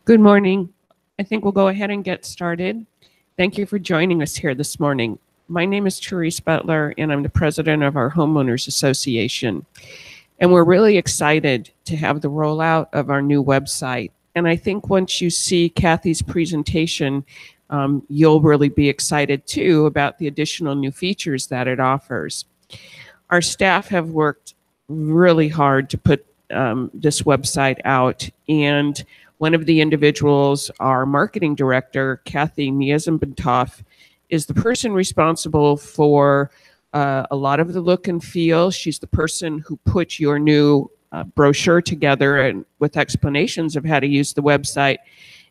Good morning. I think we'll go ahead and get started. Thank you for joining us here this morning. My name is Therese Butler, and I'm the president of our Homeowners Association. And we're really excited to have the rollout of our new website. And I think once you see Kathy's presentation, you'll really be excited too about the additional new features that it offers. Our staff have worked really hard to put this website out, and one of the individuals, our marketing director, Kathy Miazenbentoff, is the person responsible for a lot of the look and feel. She's the person who put your new brochure together and with explanations of how to use the website.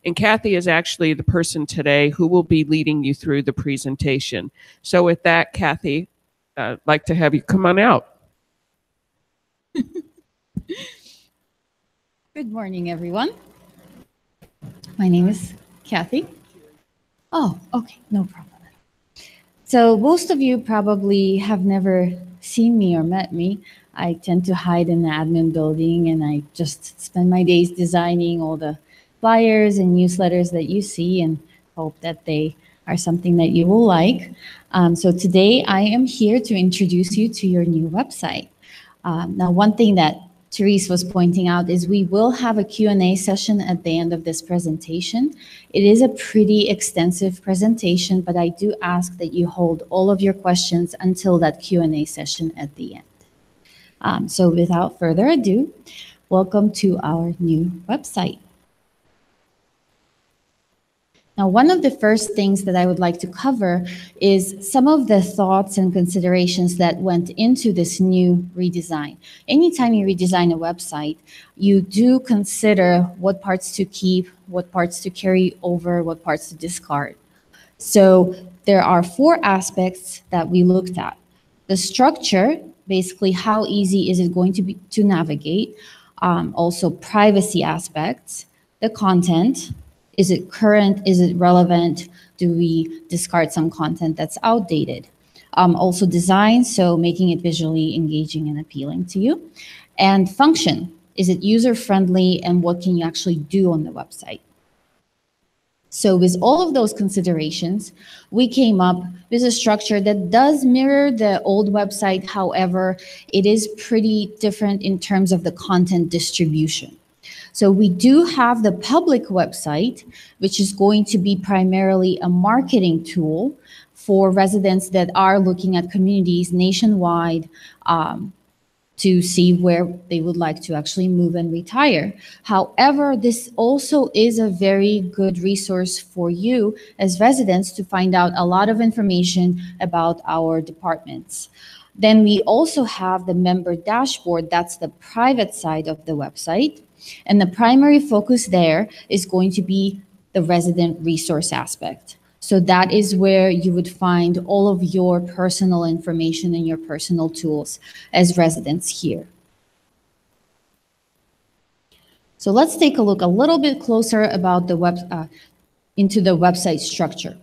And Kathy is actually the person today who will be leading you through the presentation. So with that, Kathy, I'd like to have you come on out. Good morning, everyone. My name is Kathy. Oh, okay, no problem. So most of you probably have never seen me or met me. I tend to hide in the admin building, and I just spend my days designing all the flyers and newsletters that you see and hope that they are something that you will like. So today I am here to introduce you to your new website. Now, one thing that Therese was pointing out is we will have a Q&A session at the end of this presentation. It is a pretty extensive presentation, but I do ask that you hold all of your questions until that Q&A session at the end. So without further ado, welcome to our new website. Now, one of the first things that I would like to cover is some of the thoughts and considerations that went into this new redesign. Anytime you redesign a website, you do consider what parts to keep, what parts to carry over, what parts to discard. So there are 4 aspects that we looked at. The structure, basically how easy is it going to be to navigate, also privacy aspects, the content. Is it current? Is it relevant? Do we discard some content that's outdated? Also design, so making it visually engaging and appealing to you. And function, is it user-friendly, and what can you actually do on the website? So with all of those considerations, we came up with a structure that does mirror the old website. However, it is pretty different in terms of the content distribution. So we do have the public website, which is going to be primarily a marketing tool for residents that are looking at communities nationwide to see where they would like to actually move and retire. However, this also is a very good resource for you as residents to find out a lot of information about our departments. Then we also have the member dashboard. That's the private side of the website. And the primary focus there is going to be the resident resource aspect. So that is where you would find all of your personal information and your personal tools as residents here. So let's take a look a little bit closer about the into the website structure.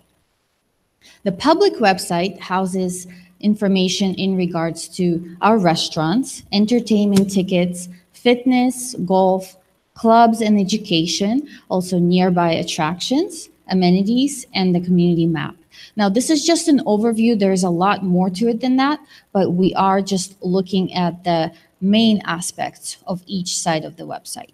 The public website houses information in regards to our restaurants, entertainment tickets, fitness, golf, clubs and education, also nearby attractions, amenities, and the community map. Now, this is just an overview. There's a lot more to it than that, but we are just looking at the main aspects of each side of the website.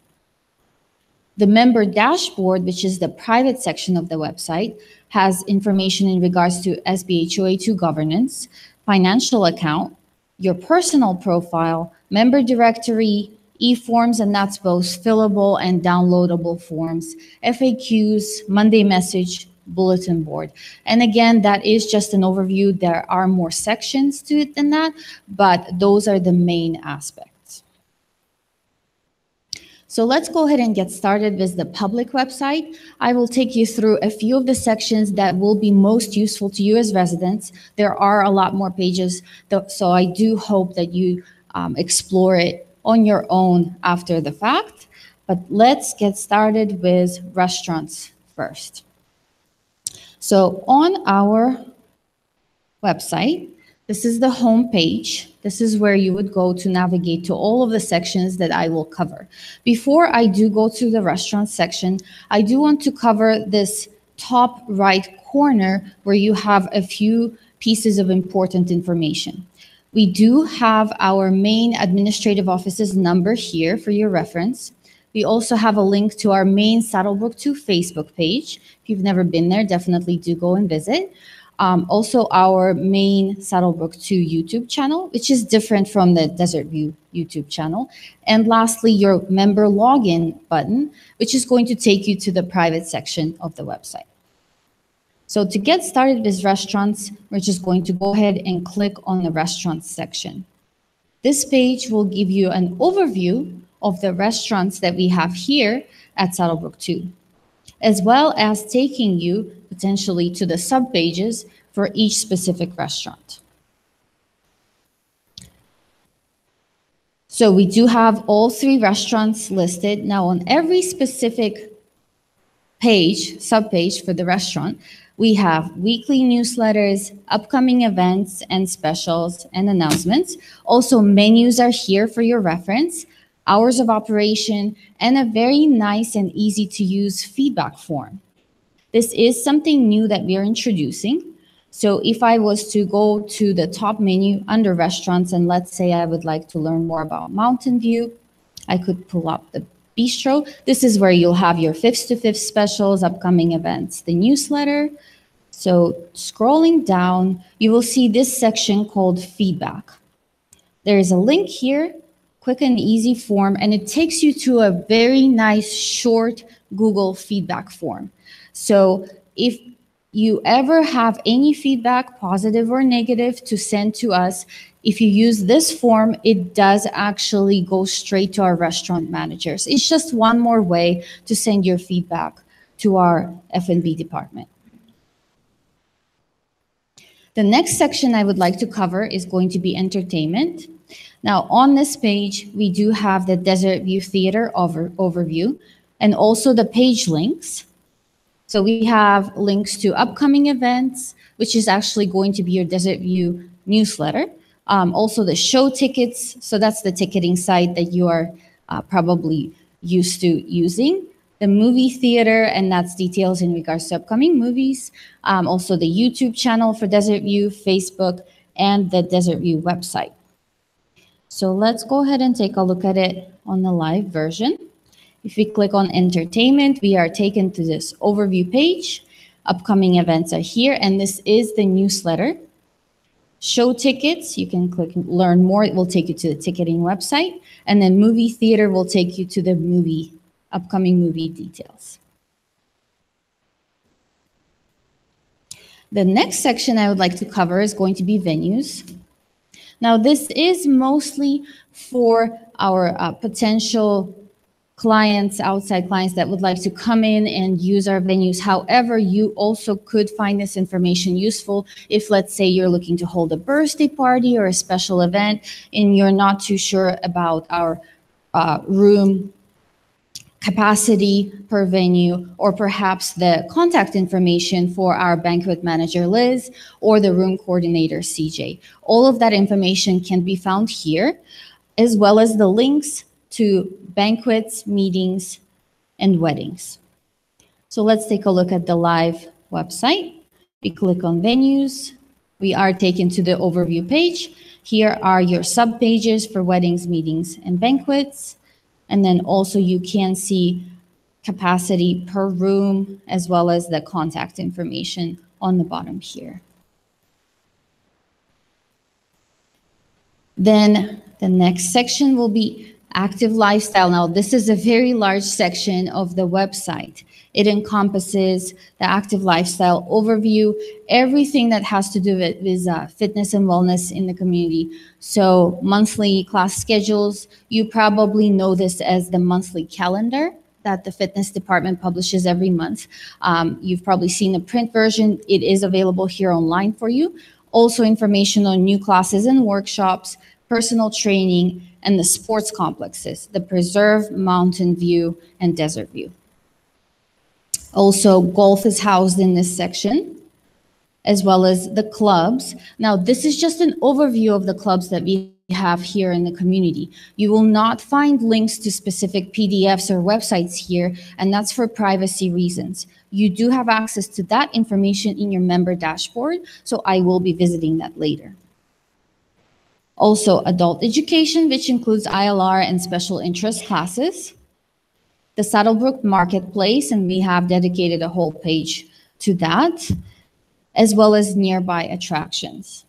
The member dashboard, which is the private section of the website, has information in regards to SBHOA2 governance, financial account, your personal profile, member directory, e-forms, and that's both fillable and downloadable forms, FAQs, Monday message, bulletin board. And again, that is just an overview. There are more sections to it than that, but those are the main aspects. So let's go ahead and get started with the public website. I will take you through a few of the sections that will be most useful to you as residents. There are a lot more pages, so I do hope that you explore it on your own after the fact, but let's get started with restaurants first. So on our website, This is the home page. This is where you would go to navigate to all of the sections that I will cover. Before I do go to the restaurant section, I do want to cover this top right corner where you have a few pieces of important information. We do have our main administrative office's number here for your reference. We also have a link to our main SBHOA2 Facebook page. If you've never been there, definitely do go and visit. Also our main SBHOA2 YouTube channel, which is different from the Desert View YouTube channel. And lastly, your member login button, which is going to take you to the private section of the website. So to get started with restaurants, we're just going to go ahead and click on the restaurants section. This page will give you an overview of the restaurants that we have here at SBHOA2, as well as taking you potentially to the sub-pages for each specific restaurant. So we do have all 3 restaurants listed. Now on every specific page, sub-page for the restaurant, we have weekly newsletters, upcoming events and specials and announcements. Also menus are here for your reference, hours of operation, and a very nice and easy to use feedback form. This is something new that we are introducing. So if I was to go to the top menu under restaurants, and let's say I would like to learn more about Mountain View, I could pull up the bistro. This is where you'll have your 5th to 5th specials, upcoming events, the newsletter. So scrolling down, you will see this section called feedback. There is a link here, quick and easy form, and it takes you to a very nice short Google feedback form. So if you ever have any feedback, positive or negative, to send to us, if you use this form, it does actually go straight to our restaurant managers. It's just one more way to send your feedback to our F&B department. The next section I would like to cover is going to be entertainment. Now on this page, we do have the Desert View Theater overview and also the page links. So we have links to upcoming events, which is actually going to be your Desert View newsletter. Also the show tickets. So that's the ticketing site that you are probably used to using. The movie theater, and that's details in regards to upcoming movies. Also the YouTube channel for Desert View, Facebook, and the Desert View website. So let's go ahead and take a look at it on the live version. If we click on entertainment, we are taken to this overview page. Upcoming events are here, and this is the newsletter. Show tickets, you can click learn more. It will take you to the ticketing website. And then movie theater will take you to the upcoming movie details. The next section I would like to cover is going to be venues. Now this is mostly for our potential clients, outside clients that would like to come in and use our venues. However, you also could find this information useful if, let's say, you're looking to hold a birthday party or a special event and you're not too sure about our room capacity per venue, or perhaps the contact information for our banquet manager, Liz, or the room coordinator, CJ. All of that information can be found here, as well as the links to banquets, meetings, and weddings. So let's take a look at the live website. We click on venues. We are taken to the overview page. Here are your sub-pages for weddings, meetings, and banquets. And then also you can see capacity per room, as well as the contact information on the bottom here. Then the next section will be active lifestyle. Now, this is a very large section of the website. It encompasses the active lifestyle overview, everything that has to do with fitness and wellness in the community. So monthly class schedules, you probably know this as the monthly calendar that the fitness department publishes every month. You've probably seen the print version. It is available here online for you. Also information on new classes and workshops, personal training, and the sports complexes, the Preserve, Mountain View, and Desert View. Also, golf is housed in this section. as well as the clubs. Now, this is just an overview of the clubs that we have here in the community. You will not find links to specific PDFs or websites here, and that's for privacy reasons. You do have access to that information in your member dashboard, so I will be visiting that later. Also, adult education, which includes ILR and special interest classes. The Saddlebrook Marketplace, and we have dedicated a whole page to that, as well as nearby attractions.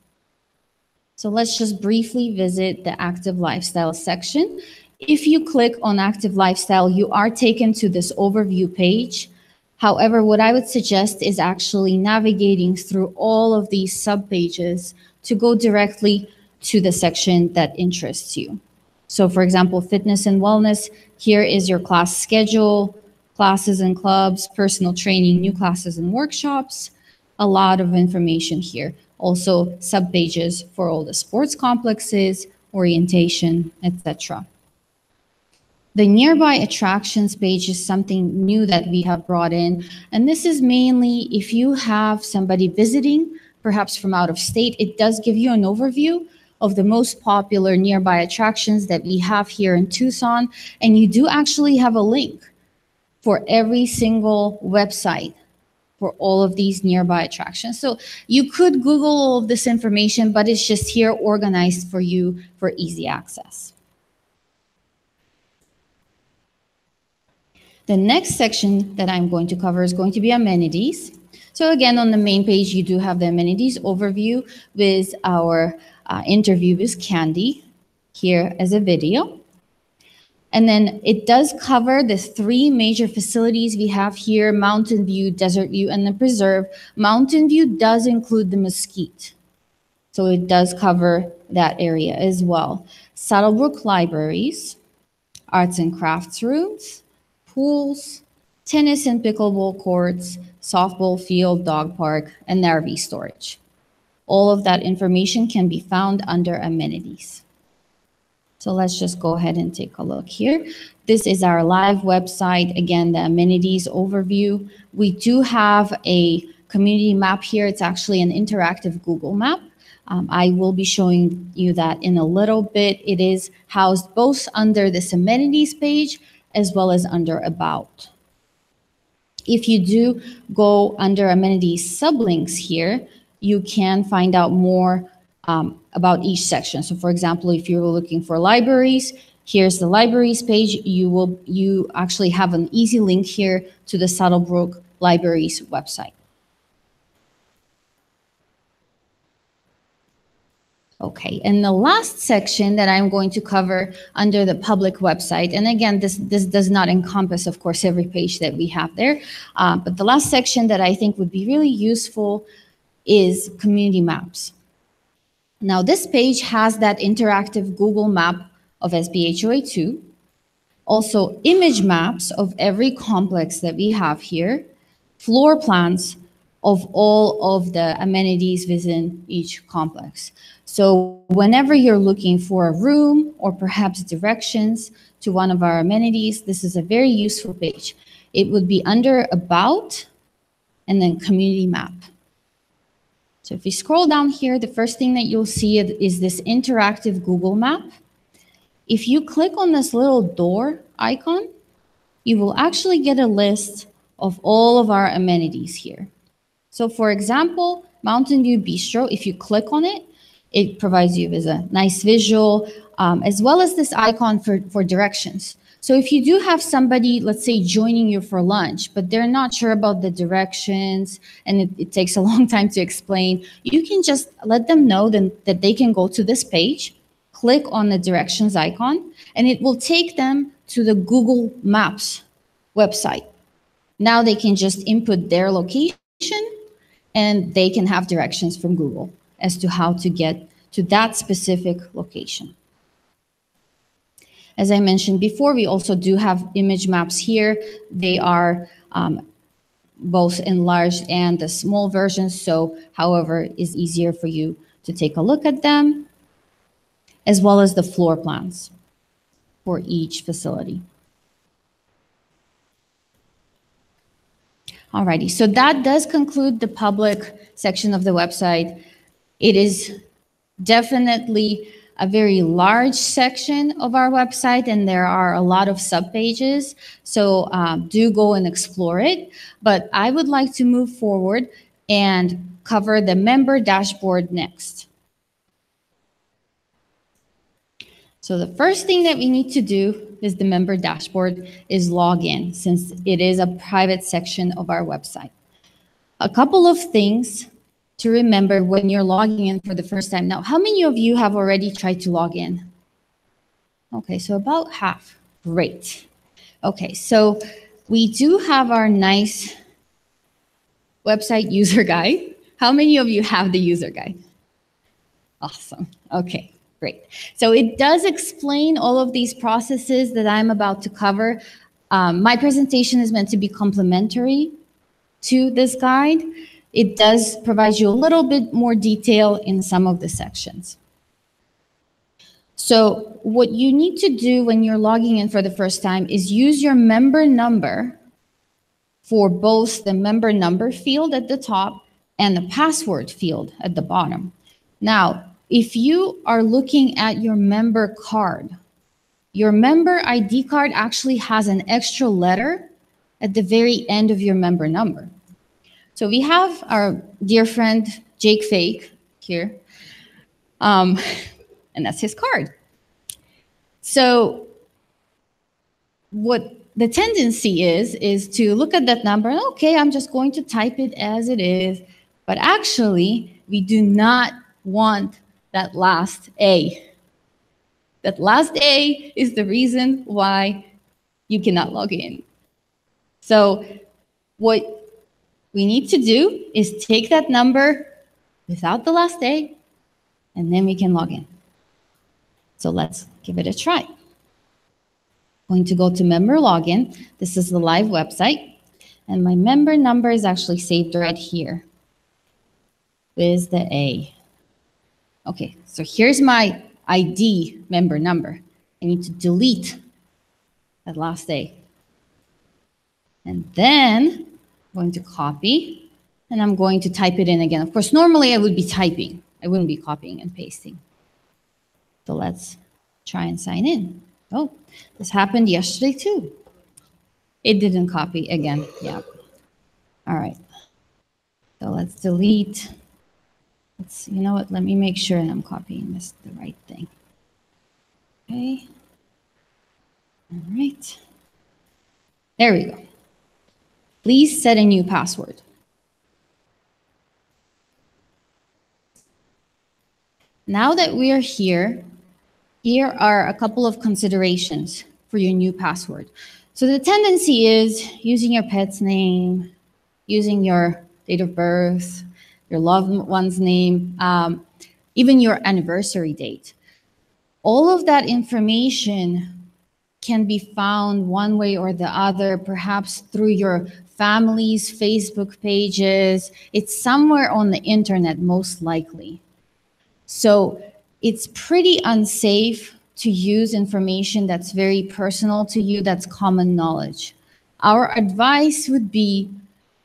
So let's just briefly visit the active lifestyle section. If you click on active lifestyle, you are taken to this overview page. However, what I would suggest is actually navigating through all of these subpages to go directly to the section that interests you. So for example, fitness and wellness, here is your class schedule, classes and clubs, personal training, new classes and workshops, a lot of information here. Also subpages for all the sports complexes, orientation, etc. The nearby attractions page is something new that we have brought in. And this is mainly if you have somebody visiting, perhaps from out of state, it does give you an overview of the most popular nearby attractions that we have here in Tucson. And you do actually have a link for every single website for all of these nearby attractions. So you could Google all of this information, but it's just here organized for you for easy access. The next section that I'm going to cover is going to be amenities. So again, on the main page, you do have the amenities overview with our interview with Candy here as a video. And then it does cover the 3 major facilities we have here: Mountain View, Desert View, and the Preserve. Mountain View does include the Mesquite, so it does cover that area as well. Saddlebrook Libraries, arts and crafts rooms, pools, tennis and pickleball courts, softball field, dog park, and RV storage. All of that information can be found under amenities. So let's just go ahead and take a look here. This is our live website. Again, the amenities overview. We do have a community map here. It's actually an interactive Google map. I will be showing you that in a little bit. It is housed both under this amenities page as well as under About. If you do go under amenities sublinks here, you can find out more about each section. So for example, if you're looking for libraries, here's the libraries page. You actually have an easy link here to the Saddlebrook Libraries website. Okay, and the last section that I'm going to cover under the public website, and again, this does not encompass, of course, every page that we have there, but the last section that I think would be really useful is community maps. Now, this page has that interactive Google map of SBHOA2, also image maps of every complex that we have here, floor plans of all of the amenities within each complex. So whenever you're looking for a room or perhaps directions to one of our amenities, this is a very useful page. It would be under About and then Community Map. So if you scroll down here, the first thing that you'll see is this interactive Google map. If you click on this little door icon, you will actually get a list of all of our amenities here. So for example, Mountain View Bistro, if you click on it, it provides you with a nice visual, as well as this icon for directions. So if you do have somebody, let's say, joining you for lunch, but they're not sure about the directions and it takes a long time to explain, you can just let them know that they can go to this page, click on the directions icon, and it will take them to the Google Maps website. Now they can just input their location and they can have directions from Google as to how to get to that specific location. As I mentioned before, we also do have image maps here. They are both enlarged and the small versions, so however is easier for you to take a look at them, as well as the floor plans for each facility. Alrighty, so that does conclude the public section of the website. It is definitely a very large section of our website, and there are a lot of subpages, so do go and explore it. But I would like to move forward and cover the member dashboard next. So the first thing that we need to do is the member dashboard is log in, since it is a private section of our website. A couple of things to remember when you're logging in for the first time. Now, how many of you have already tried to log in? Okay, so about half. Great. Okay, so we do have our nice website user guide. How many of you have the user guide? Awesome. Okay, great. So it does explain all of these processes that I'm about to cover. My presentation is meant to be complementary to this guide. It does provide you a little bit more detail in some of the sections. So what you need to do when you're logging in for the first time is use your member number for both the member number field at the top and the password field at the bottom. Now, if you are looking at your member card, your member ID card actually has an extra letter at the very end of your member number. So we have our dear friend Jake Fake here, and that's his card. So what the tendency is to look at that number, and okay, I'm just going to type it as it is, but actually we do not want that last A. That last A is the reason why you cannot log in. So what we need to do is take that number without the last A, and then we can log in. So let's give it a try. Going to go to member login. This is the live website, and my member number is actually saved right here. With the A. Okay, so here's my ID member number. I need to delete that last A. And then I'm going to copy, and I'm going to type it in again. Of course, normally I would be typing. I wouldn't be copying and pasting. So let's try and sign in. Oh, this happened yesterday too. It didn't copy again. Yeah. All right. So let's delete. You know what? Let me make sure that I'm copying this the right thing. Okay. All right. There we go. Please set a new password. Now that we are here, here are a couple of considerations for your new password. So the tendency is using your pet's name, using your date of birth, your loved one's name, even your anniversary date. All of that information can be found one way or the other, perhaps through your family's Facebook pages. It's somewhere on the internet, most likely. So it's pretty unsafe to use information that's very personal to you, that's common knowledge. Our advice would be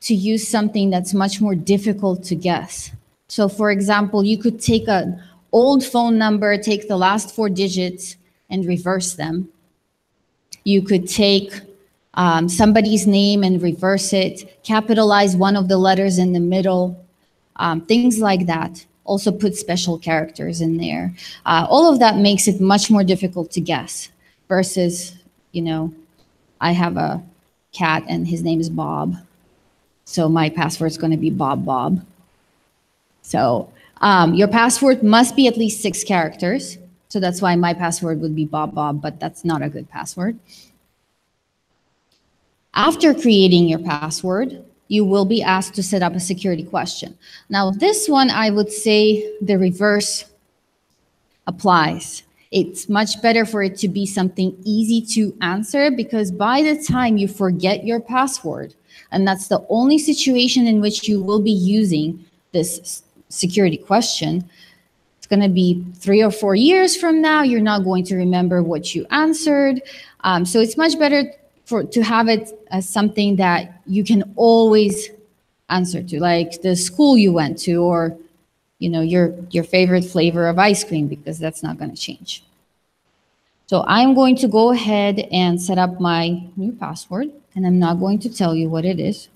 to use something that's much more difficult to guess. So for example, you could take an old phone number, take the last 4 digits and reverse them. You could take somebody's name and reverse it, capitalize one of the letters in the middle, things like that. Also put special characters in there. All of that makes it much more difficult to guess versus, you know, I have a cat and his name is Bob. So my password is going to be Bob. So your password must be at least 6 characters. So that's why my password would be Bob, but that's not a good password. After creating your password, you will be asked to set up a security question. Now, this one, I would say the reverse applies. It's much better for it to be something easy to answer, because by the time you forget your password, and that's the only situation in which you will be using this security question, it's going to be 3 or 4 years from now. You're not going to remember what you answered. So it's much better to have it as something that you can always answer to, like the school you went to, or your favorite flavor of ice cream, because that's not going to change. So I'm going to go ahead and set up my new password, and I'm not going to tell you what it is.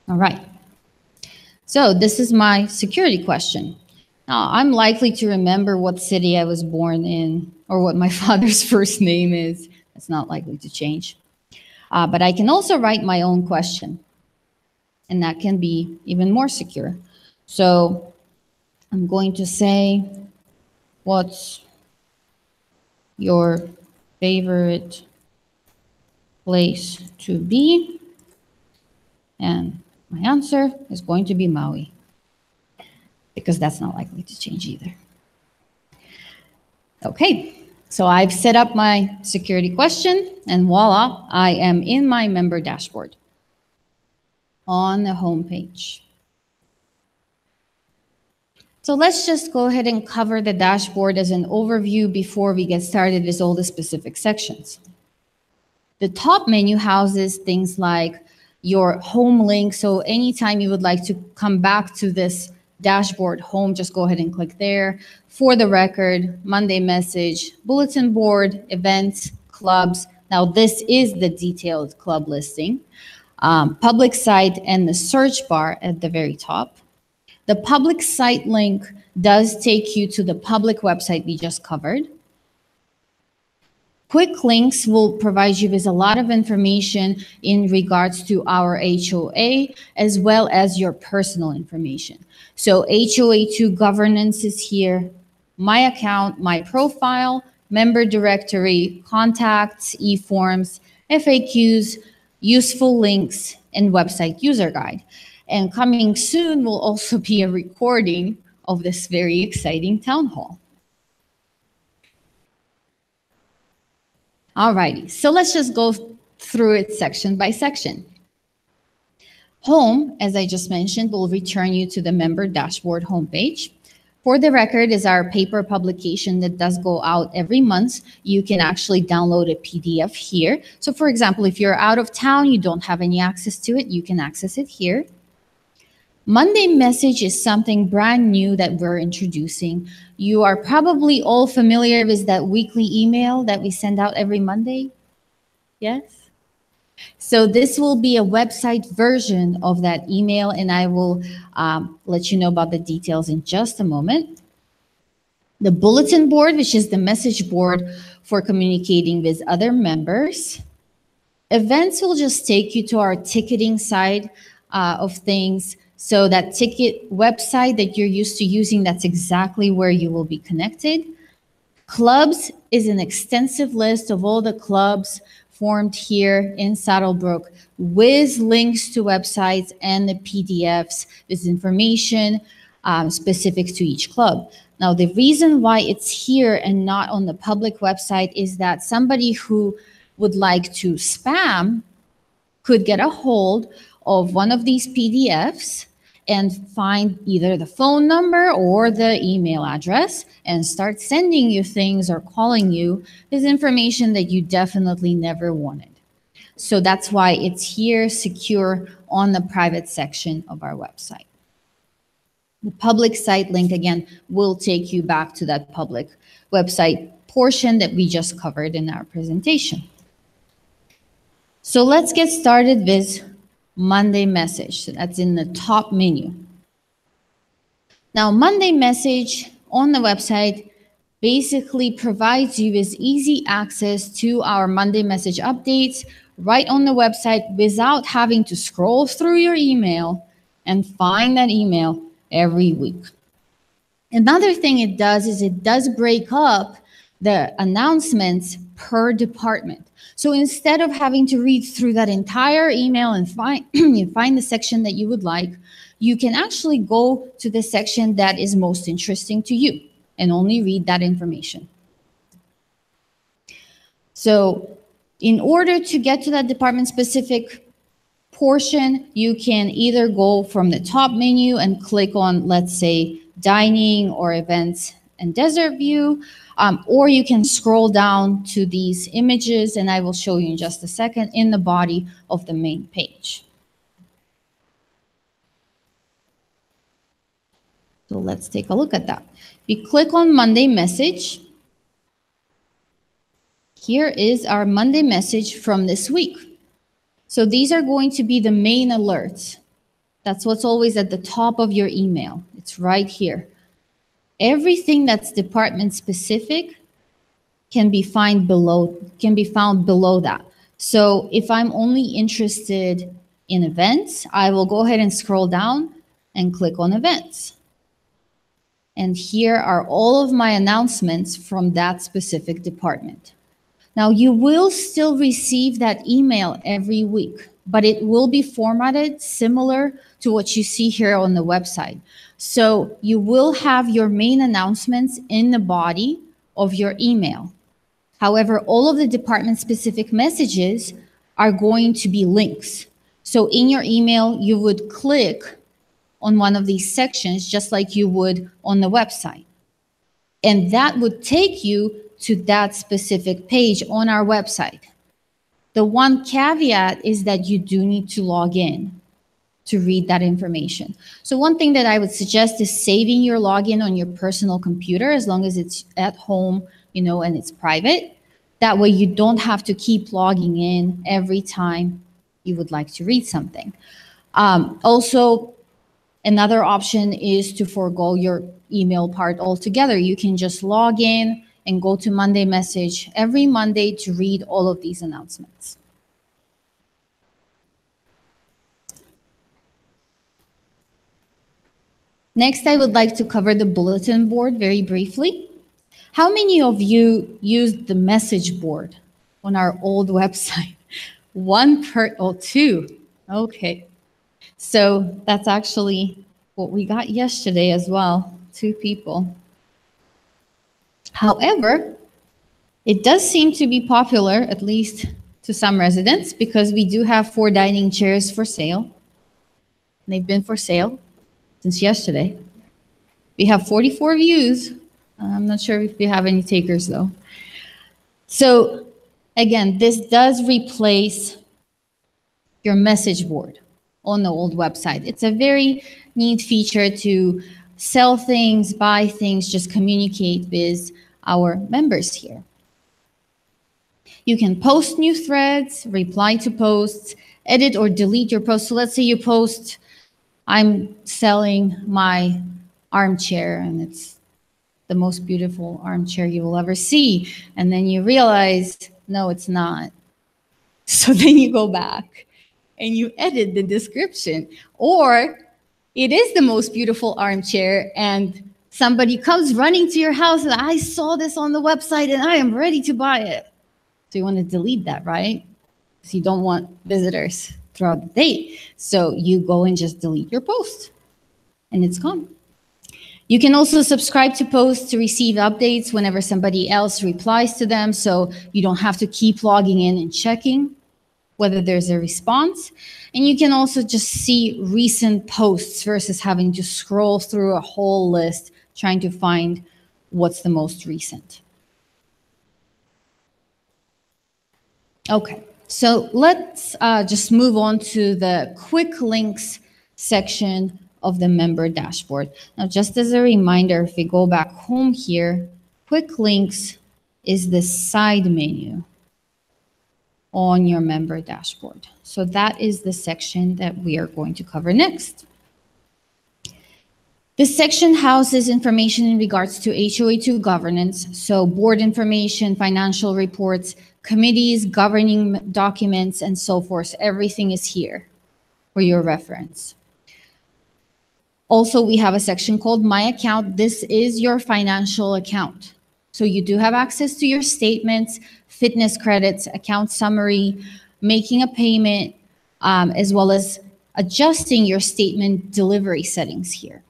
All right. So this is my security question. Now, I'm likely to remember what city I was born in or what my father's first name is. That's not likely to change. But I can also write my own question, and that can be even more secure. So I'm going to say, what's your favorite place to be? And my answer is going to be Maui, because that's not likely to change either. Okay, so I've set up my security question, and voila, I am in my member dashboard on the home page. So let's just go ahead and cover the dashboard as an overview before we get started with all the specific sections. The top menu houses things like your home link. So anytime you would like to come back to this dashboard home, just go ahead and click there. For the record, Monday message, bulletin board, events, clubs. Now this is the detailed club listing. Public site and the search bar at the very top. The public site link does take you to the public website we just covered. Quick links will provide you with a lot of information in regards to our HOA, as well as your personal information. So HOA2 governance is here, my account, my profile, member directory, contacts, e-forms, FAQs, useful links, and website user guide. And coming soon will also be a recording of this very exciting town hall. Alrighty, so let's just go through it section by section. Home, as I just mentioned, will return you to the member dashboard homepage. For the record, is our paper publication that does go out every month. You can actually download a PDF here. So for example, if you're out of town, you don't have any access to it, you can access it here. Monday message is something brand new that we're introducing. You are probably all familiar with that weekly email that we send out every Monday. Yes? So this will be a website version of that email, and I will let you know about the details in just a moment. The bulletin board, which is the message board for communicating with other members. Events will just take you to our ticketing side of things. So that ticket website that you're used to using, that's exactly where you will be connected. Clubs is an extensive list of all the clubs formed here in Saddlebrook with links to websites and the PDFs with information specific to each club. Now, the reason why it's here and not on the public website is that somebody who would like to spam could get a hold of one of these PDFs and find either the phone number or the email address and start sending you things or calling you with information that you definitely never wanted. So that's why it's here secure on the private section of our website. The public site link, again, will take you back to that public website portion that we just covered in our presentation. So let's get started with Monday message. That's in the top menu. Now, Monday message on the website basically provides you with easy access to our Monday message updates right on the website without having to scroll through your email and find that email every week. Another thing it does is it does break up the announcements per department. So instead of having to read through that entire email and find the section that you would like, you can actually go to the section that is most interesting to you and only read that information. So in order to get to that department-specific portion, you can either go from the top menu and click on, let's say, dining or events and desert view, or you can scroll down to these images, and I will show you in just a second, in the body of the main page. So let's take a look at that. We click on Monday message. Here is our Monday message from this week. So these are going to be the main alerts. That's what's always at the top of your email. It's right here. Everything that's department specific can be found below that. So if I'm only interested in events, I will go ahead and scroll down and click on events. And here are all of my announcements from that specific department. Now, you will still receive that email every week, but it will be formatted similar to what you see here on the website. So you will have your main announcements in the body of your email. However, all of the department-specific messages are going to be links. So in your email, you would click on one of these sections just like you would on the website. And that would take you to that specific page on our website. The one caveat is that you do need to log in to read that information. So one thing that I would suggest is saving your login on your personal computer as long as it's at home, and it's private. That way you don't have to keep logging in every time you would like to read something. Also, another option is to forego your email part altogether. You can just log in and go to Monday message every Monday to read all of these announcements. Next, I would like to cover the bulletin board very briefly. How many of you used the message board on our old website? Two. Okay. So that's actually what we got yesterday as well, 2 people. However, it does seem to be popular, at least to some residents, because we do have 4 dining chairs for sale. They've been for sale since yesterday. We have 44 views. I'm not sure if we have any takers though. So again, this does replace your message board on the old website. It's a very neat feature to sell things, buy things, just communicate with our members here. You can post new threads, reply to posts, edit or delete your posts. So let's say you post, I'm selling my armchair and it's the most beautiful armchair you will ever see. And then you realize, no, it's not. So then you go back and you edit the description. Or it is the most beautiful armchair and somebody comes running to your house and I saw this on the website and I am ready to buy it. So you want to delete that, right? So you don't want visitors throughout the day. So you go and just delete your post and it's gone. You can also subscribe to posts to receive updates whenever somebody else replies to them, so you don't have to keep logging in and checking whether there's a response. And you can also just see recent posts versus having to scroll through a whole list trying to find what's the most recent. Okay, so let's just move on to the quick links section of the member dashboard. Now, just as a reminder, if we go back home here, quick links is the side menu on your member dashboard. So that is the section that we are going to cover next. This section houses information in regards to HOA2 governance, so board information, financial reports, committees, governing documents, and so forth. Everything is here for your reference. Also, we have a section called My Account. This is your financial account. So you do have access to your statements, fitness credits, account summary, making a payment, as well as adjusting your statement delivery settings here.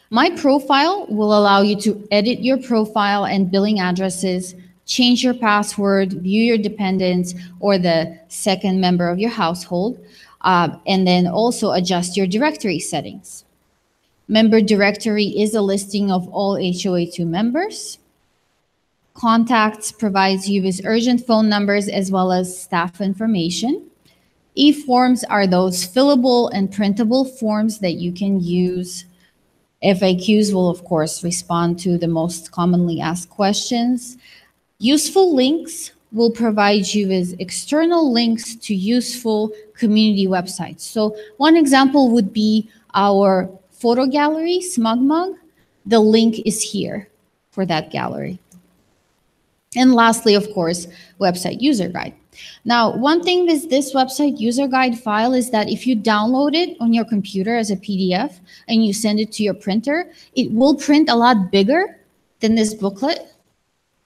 My Profile will allow you to edit your profile and billing addresses, change your password, view your dependents or the second member of your household, and then also adjust your directory settings. Member directory is a listing of all HOA2 members. Contacts provides you with urgent phone numbers as well as staff information. E-forms are those fillable and printable forms that you can use. FAQs will, of course, respond to the most commonly asked questions. Useful links will provide you with external links to useful community websites. So one example would be our photo gallery, SmugMug. The link is here for that gallery. And lastly, of course, website user guide. Now, one thing with this website user guide file is that if you download it on your computer as a PDF and you send it to your printer, it will print a lot bigger than this booklet.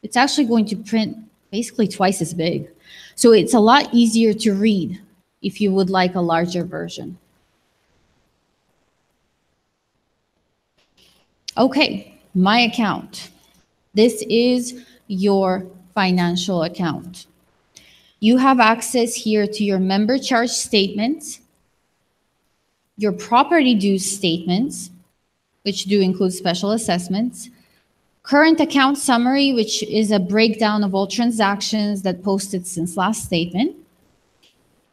It's actually going to print basically twice as big. So it's a lot easier to read if you would like a larger version. Okay, my account. This is your financial account. You have access here to your member charge statements, your property dues statements, which do include special assessments, current account summary, which is a breakdown of all transactions that posted since last statement.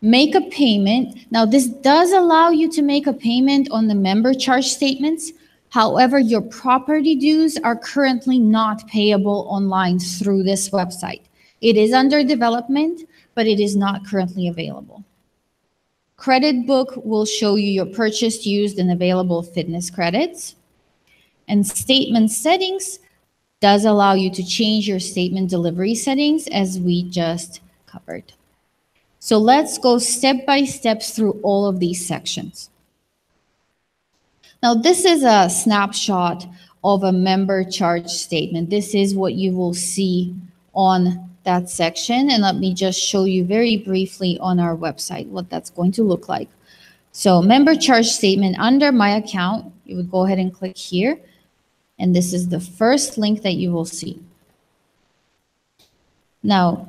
Make a payment. Now, this does allow you to make a payment on the member charge statements. However, your property dues are currently not payable online through this website. It is under development, but it is not currently available. Credit book will show you your purchased, used, and available fitness credits. And statement settings does allow you to change your statement delivery settings as we just covered. So let's go step by step through all of these sections. Now, this is a snapshot of a member charge statement. This is what you will see on that section. And let me just show you very briefly on our website what that's going to look like. So member charge statement under my account, you would go ahead and click here. And this is the first link that you will see. Now,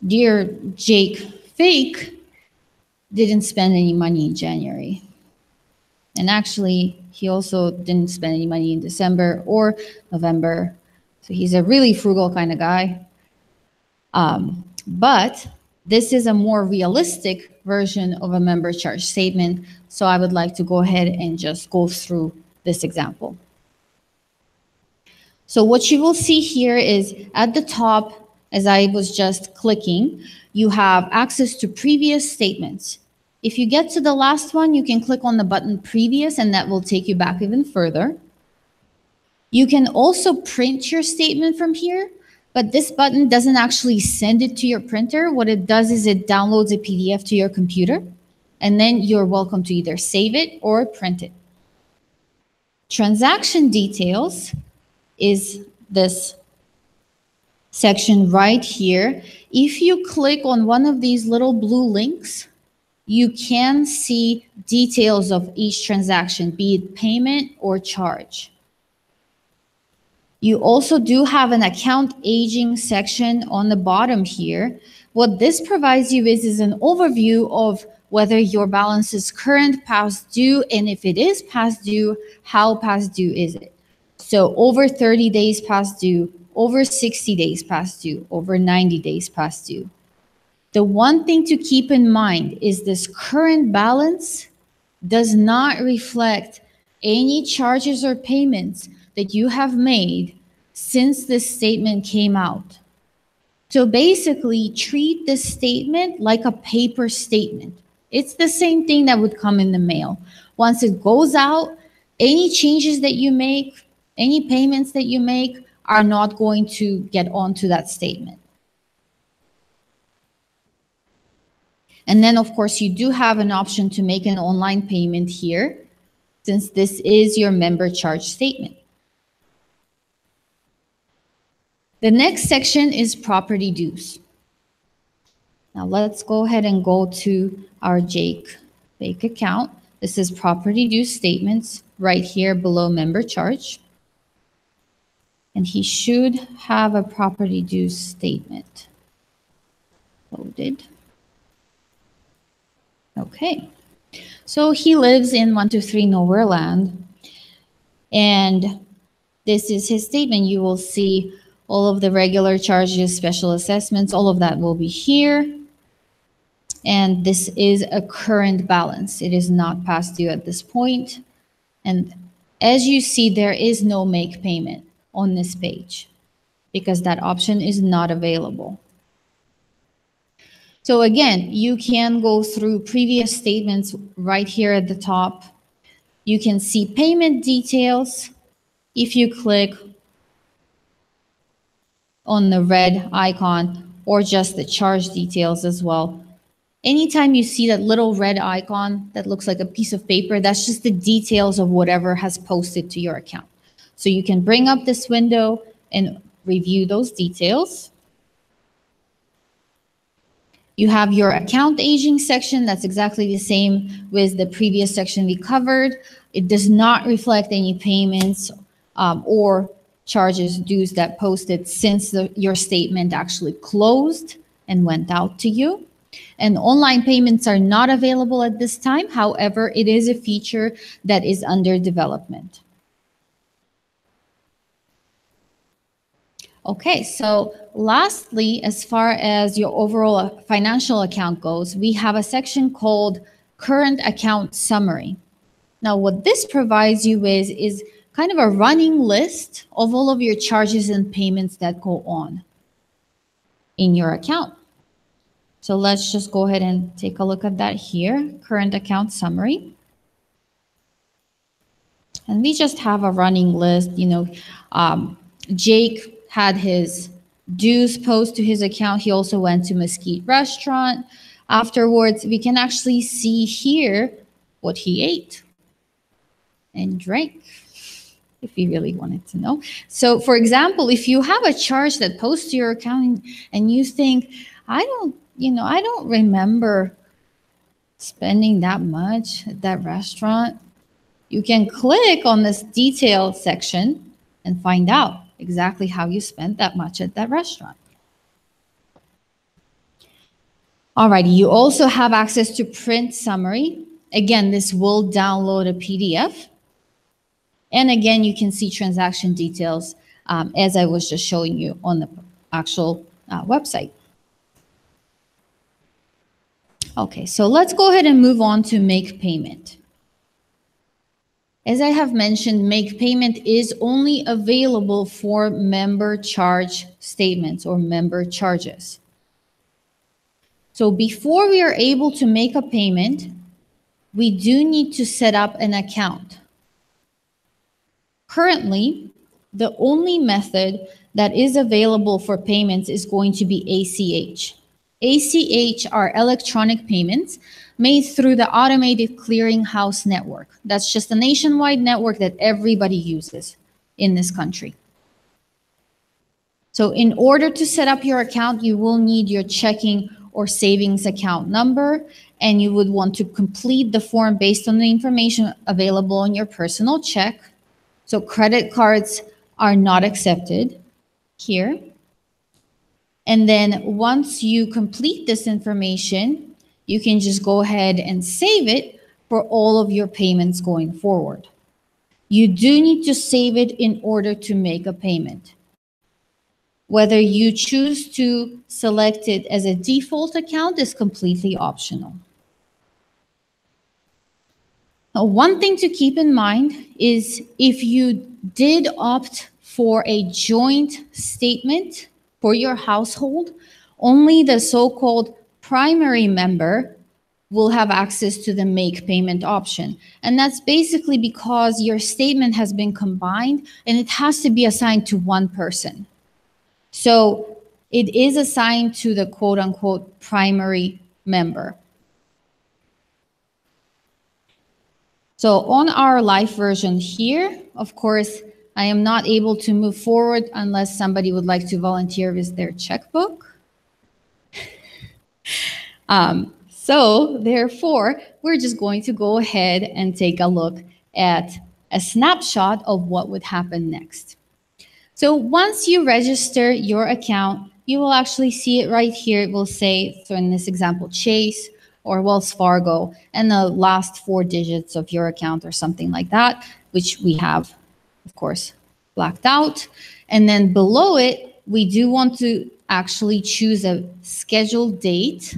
dear Jake Fake didn't spend any money in January. And actually, he also didn't spend any money in December or November. So he's a really frugal kind of guy. But this is a more realistic version of a member charge statement. So I would like to go ahead and just go through this example. So what you will see here is at the top, as I was just clicking, you have access to previous statements. If you get to the last one, you can click on the button previous and that will take you back even further. You can also print your statement from here, but this button doesn't actually send it to your printer. What it does is it downloads a PDF to your computer, and then you're welcome to either save it or print it. Transaction details is this section right here. If you click on one of these little blue links, you can see details of each transaction, be it payment or charge. You also do have an account aging section on the bottom here. What this provides you is an overview of whether your balance is current, past due, and if it is past due, how past due is it? So over 30 days past due, over 60 days past due, over 90 days past due. The one thing to keep in mind is this current balance does not reflect any charges or payments that you have made since this statement came out. So basically, treat this statement like a paper statement. It's the same thing that would come in the mail. Once it goes out, any changes that you make, any payments that you make are not going to get onto that statement. And then, of course, you do have an option to make an online payment here, since this is your member charge statement. The next section is property dues. Now let's go ahead and go to our Jake Fake account. This is property dues statements right here below member charge. And he should have a property dues statement loaded. Okay. So he lives in 123 Nowhere Land, and this is his statement. You will see all of the regular charges, special assessments, all of that will be here. And this is a current balance. It is not past due at this point. And as you see, there is no make payment on this page because that option is not available. So again, you can go through previous statements right here at the top. You can see payment details if you click on the red icon, or just the charge details as well. Anytime you see that little red icon that looks like a piece of paper, that's just the details of whatever has posted to your account. So you can bring up this window and review those details. You have your account aging section. That's exactly the same with the previous section we covered. It does not reflect any payments or charges, dues that posted since your statement actually closed and went out to you. And online payments are not available at this time. However, it is a feature that is under development. Okay, so lastly, as far as your overall financial account goes, we have a section called Current Account Summary. Now, what this provides you with is kind of a running list of all of your charges and payments that go on in your account. So let's just go ahead and take a look at that here, Current Account Summary. And we just have a running list. Jake had his dues post to his account. He also went to Mesquite Restaurant. Afterwards, we can actually see here what he ate and drank, if you really wanted to know. So for example, if you have a charge that posts to your account and you think, I don't remember spending that much at that restaurant, you can click on this detail section and find out exactly how you spent that much at that restaurant. Alrighty, you also have access to print summary. Again, this will download a PDF. And again, you can see transaction details as I was just showing you on the actual website. Okay, so let's go ahead and move on to make payment. As I have mentioned, make payment is only available for member charge statements or member charges. So before we are able to make a payment, we do need to set up an account. Currently, the only method that is available for payments is going to be ACH. ACH are electronic payments made through the Automated Clearinghouse Network. That's just a nationwide network that everybody uses in this country. So in order to set up your account, you will need your checking or savings account number, and you would want to complete the form based on the information available on your personal check. So credit cards are not accepted here. And then once you complete this information, you can just go ahead and save it for all of your payments going forward. You do need to save it in order to make a payment. Whether you choose to select it as a default account is completely optional. Now, one thing to keep in mind is if you did opt for a joint statement for your household, only the so-called primary member will have access to the make payment option. And that's basically because your statement has been combined and it has to be assigned to one person. So it is assigned to the quote unquote primary member. So on our live version here, of course, I am not able to move forward unless somebody would like to volunteer with their checkbook. So therefore, we're just going to go ahead and take a look at a snapshot of what would happen next. So once you register your account, you will actually see it right here. It will say, so in this example, Chase or Wells Fargo, and the last 4 digits of your account or something like that, which we have, of course, blacked out. And then below it, we do want to actually choose a scheduled date.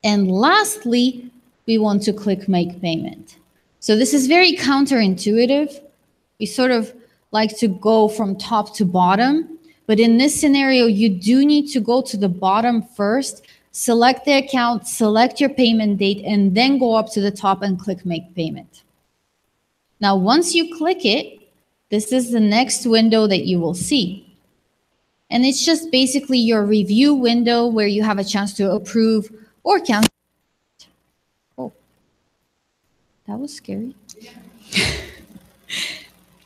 And lastly, we want to click Make Payment. So this is very counterintuitive. We sort of like to go from top to bottom, but in this scenario, you do need to go to the bottom first, select the account, select your payment date, and then go up to the top and click Make Payment. Now, once you click it, this is the next window that you will see. And it's just basically your review window where you have a chance to approve or cancel. Oh, that was scary.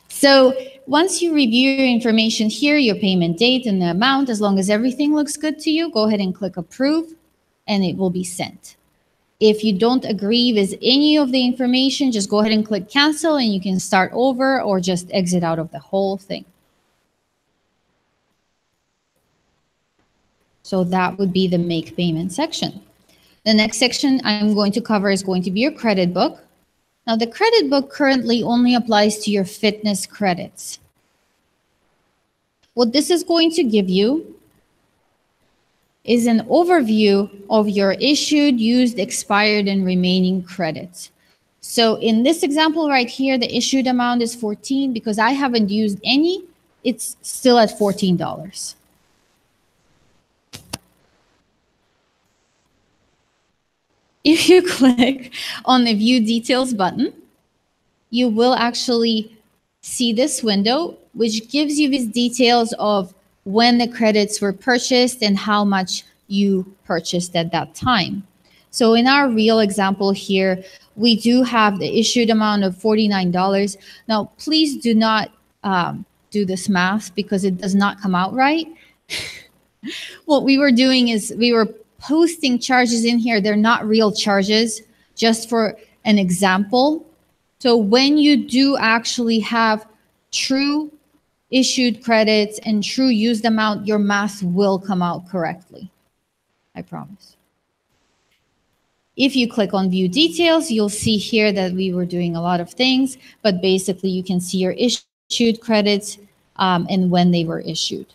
So once you review your information here, your payment date and the amount, as long as everything looks good to you, go ahead and click approve and it will be sent. If you don't agree with any of the information, just go ahead and click cancel and you can start over or just exit out of the whole thing. So that would be the make payment section. The next section I'm going to cover is going to be your credit book. Now, the credit book currently only applies to your fitness credits. What this is going to give you is an overview of your issued, used, expired, and remaining credits. So in this example right here, the issued amount is $14. Because I haven't used any, it's still at $14. If you click on the View Details button, you will actually see this window, which gives you these details of when the credits were purchased and how much you purchased at that time. So in our real example here, we do have the issued amount of $49. Now, please do not do this math because it does not come out right. What we were doing is we were posting charges in here. They're not real charges, just for an example. So when you do actually have true issued credits and true used amount, your math will come out correctly. I promise. If you click on View Details, you'll see here that we were doing a lot of things, but basically you can see your issued credits and when they were issued.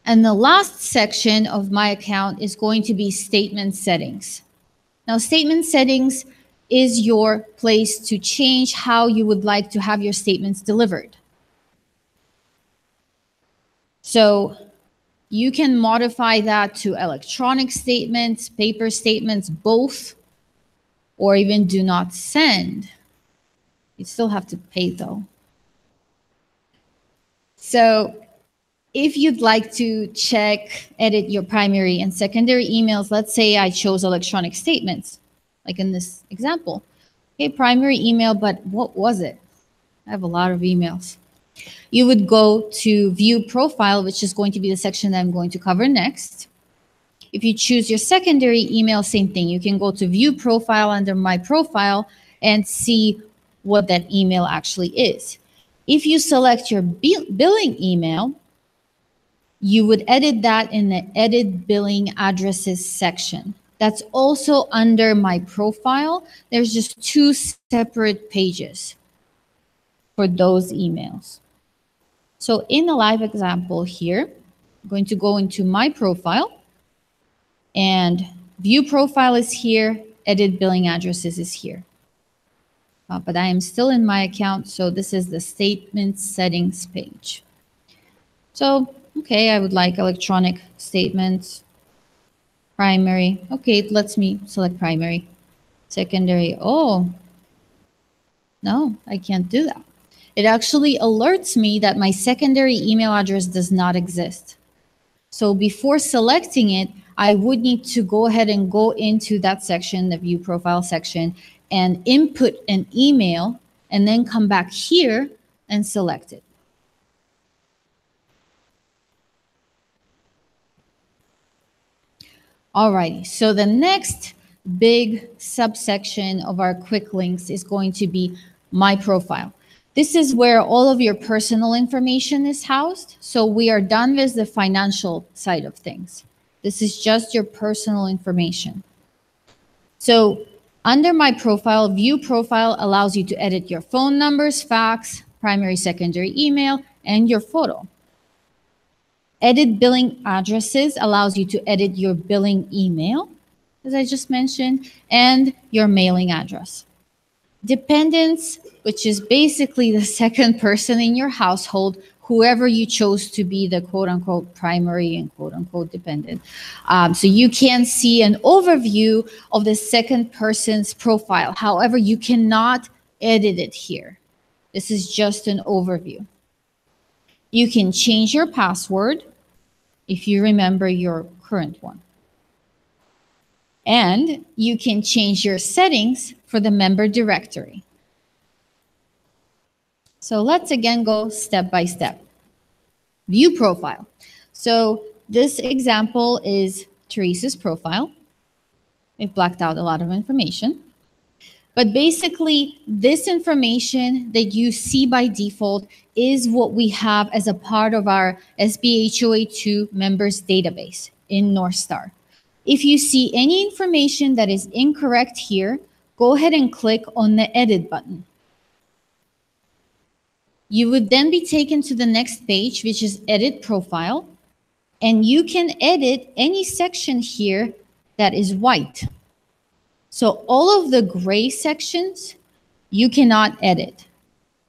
And the last section of my account is going to be statement settings. Now, statement settings is your place to change how you would like to have your statements delivered. So you can modify that to electronic statements, paper statements, both, or even do not send. You still have to pay though. So if you'd like to check, edit your primary and secondary emails, let's say I chose electronic statements, like in this example. Okay, primary email, but what was it? I have a lot of emails. You would go to View Profile, which is going to be the section that I'm going to cover next. If you choose your secondary email, same thing. You can go to View Profile under My Profile and see what that email actually is. If you select your billing email, you would edit that in the Edit Billing Addresses section. That's also under My Profile. There's just 2 separate pages for those emails. So in the live example here, I'm going to go into My Profile, and View Profile is here, Edit Billing Addresses is here. But I am still in my account, so this is the Statement Settings page. So, okay, I would like electronic statements, primary. Okay, it lets me select primary. Secondary, oh, no, I can't do that. It actually alerts me that my secondary email address does not exist. So before selecting it, I would need to go ahead and go into that section, the View Profile section, and input an email, and then come back here and select it. Alrighty, so the next big subsection of our quick links is going to be My Profile. This is where all of your personal information is housed. So we are done with the financial side of things. This is just your personal information. So under My Profile, View Profile allows you to edit your phone numbers, fax, primary, secondary email, and your photo. Edit billing addresses allows you to edit your billing email, as I just mentioned, and your mailing address. Dependents, which is basically the second person in your household, whoever you chose to be the quote-unquote primary and quote-unquote dependent. So you can see an overview of the second person's profile. However, you cannot edit it here. This is just an overview. You can change your password if you remember your current one. And you can change your settings for the member directory. So let's again go step by step. View profile. So this example is Teresa's profile. We've blacked out a lot of information. But basically, this information that you see by default is what we have as a part of our SBHOA2 members database in North Star. If you see any information that is incorrect here, go ahead and click on the Edit button. You would then be taken to the next page, which is Edit Profile, and you can edit any section here that is white. So all of the gray sections, you cannot edit.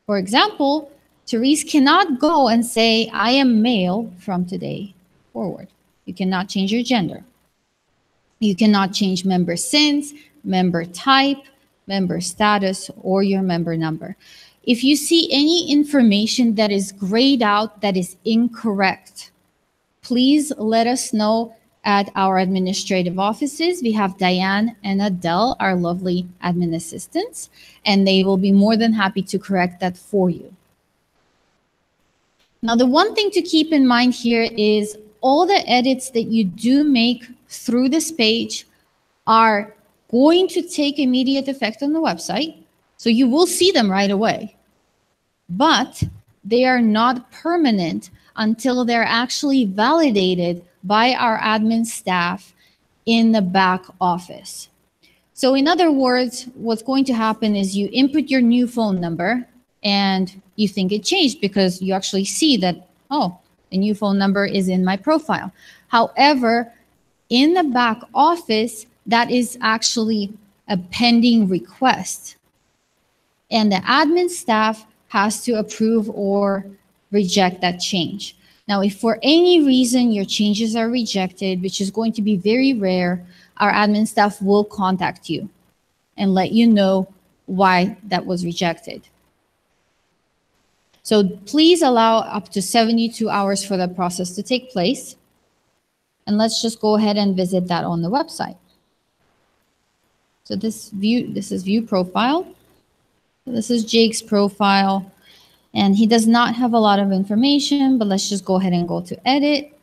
For example, Therese cannot go and say, I am male from today forward. You cannot change your gender. You cannot change member since, member type, member status, or your member number. If you see any information that is grayed out that is incorrect, please let us know at our administrative offices. We have Diane and Adele, our lovely admin assistants, and they will be more than happy to correct that for you. Now, the one thing to keep in mind here is all the edits that you do make through this page are going to take immediate effect on the website. So you will see them right away, but they are not permanent until they're actually validated by our admin staff in the back office. So in other words, what's going to happen is you input your new phone number and you think it changed because you actually see that, oh, the new phone number is in my profile. However, in the back office, that is actually a pending request. And the admin staff has to approve or reject that change. Now, if for any reason your changes are rejected, which is going to be very rare, our admin staff will contact you and let you know why that was rejected. So please allow up to 72 hours for the process to take place. And let's just go ahead and visit that on the website. So this is view profile. This is Jake's profile. And he does not have a lot of information, but let's just go ahead and go to edit.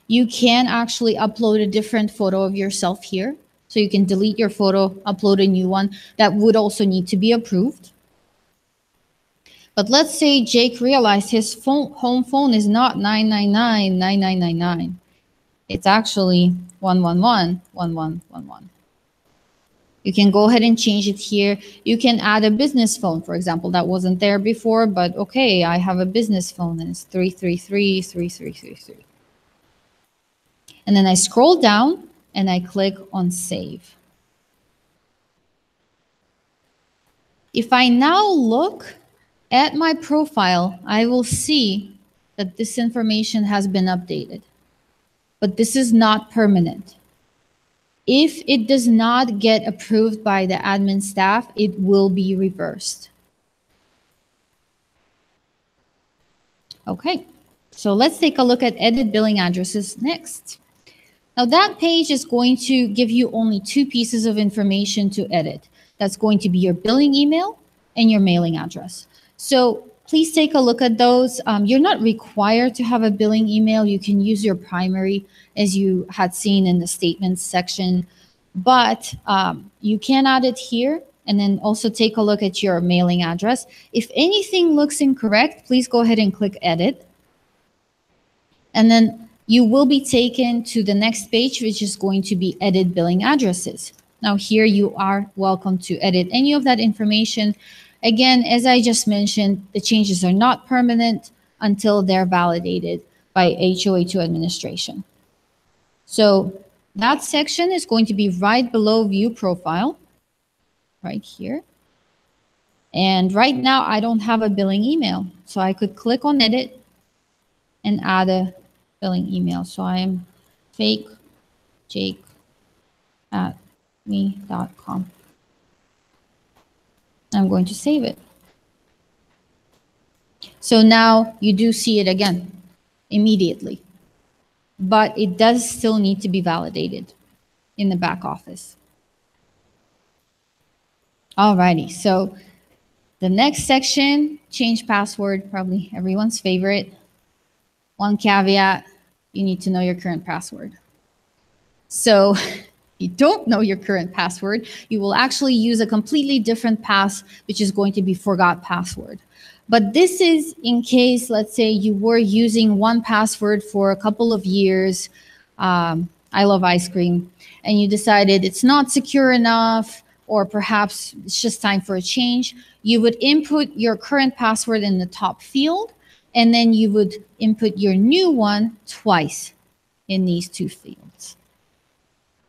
You can actually upload a different photo of yourself here. So you can delete your photo, upload a new one. That would also need to be approved. But let's say Jake realized his home phone is not 999-9999. It's actually 111-1111. You can go ahead and change it here. You can add a business phone, for example. That wasn't there before, but okay, I have a business phone and it's 333-3333. And then I scroll down and I click on Save. If I now look at my profile, I will see that this information has been updated. But this is not permanent. If it does not get approved by the admin staff, it will be reversed. Okay, so let's take a look at edit billing addresses next. Now that page is going to give you only two pieces of information to edit. That's going to be your billing email and your mailing address. So please take a look at those. You're not required to have a billing email. You can use your primary, as you had seen in the statements section. but you can add it here, and then also take a look at your mailing address. If anything looks incorrect, please go ahead and click edit. And then you will be taken to the next page, which is going to be edit billing addresses. Now here you are welcome to edit any of that information. Again, as I just mentioned, the changes are not permanent until they're validated by HOA2 administration. So that section is going to be right below view profile, right here. And right now I don't have a billing email, so I could click on edit and add a billing email. So I am fakejake@me.com. I'm going to save it. So now you do see it again immediately, but it does still need to be validated in the back office. Alrighty, so the next section, change password, probably everyone's favorite. One caveat, you need to know your current password. So if you don't know your current password, you will actually use a completely different pass, which is going to be forgot password. But this is in case, let's say you were using one password for a couple of years, I love ice cream, and you decided it's not secure enough, or perhaps it's just time for a change. You would input your current password in the top field, and then you would input your new one twice in these two fields.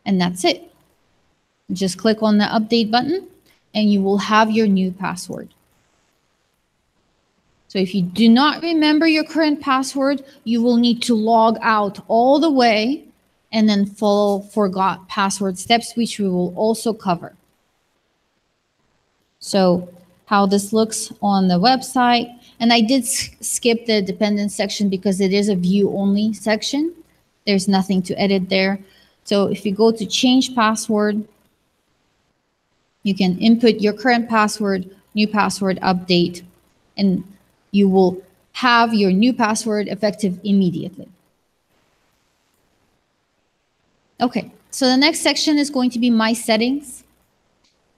And that's it. Just click on the update button and you will have your new password. So if you do not remember your current password, you will need to log out all the way and then follow forgot password steps, which we will also cover. So how this looks on the website. And I did skip the dependent section because it is a view only section. There's nothing to edit there. So if you go to change password, you can input your current password, new password, update, and you will have your new password effective immediately. Okay, so the next section is going to be My Settings.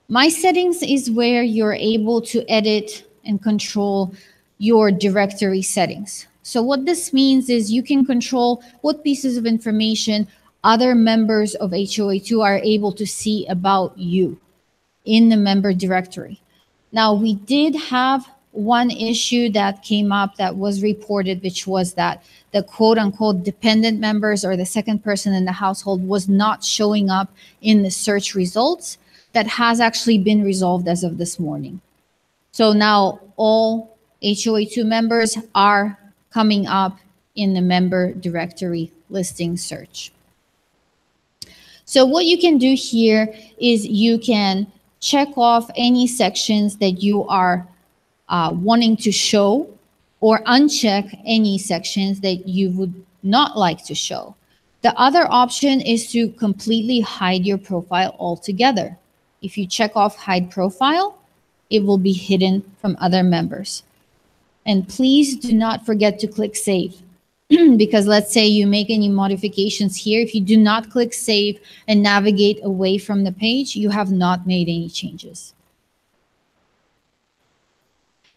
My Settings is where you're able to edit and control your directory settings. So what this means is you can control what pieces of information other members of HOA2 are able to see about you in the member directory. Now, we did have one issue that came up that was reported, which was that the quote unquote dependent members or the second person in the household was not showing up in the search results. That has actually been resolved as of this morning. So now all HOA2 members are coming up in the member directory listing search. So what you can do here is you can check off any sections that you are wanting to show, or uncheck any sections that you would not like to show. The other option is to completely hide your profile altogether. If you check off hide profile, it will be hidden from other members. And please do not forget to click save. Because let's say you make any modifications here, if you do not click save and navigate away from the page, you have not made any changes.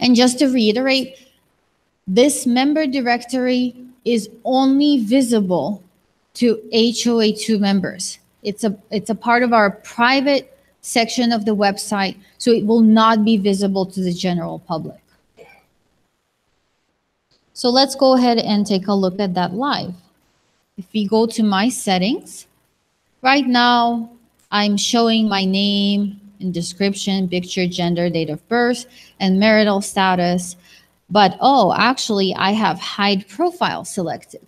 And just to reiterate, this member directory is only visible to HOA2 members. It's a part of our private section of the website, so it will not be visible to the general public. So let's go ahead and take a look at that live. If we go to my settings, right now I'm showing my name and description, picture, gender, date of birth, and marital status. But oh, actually I have hide profile selected.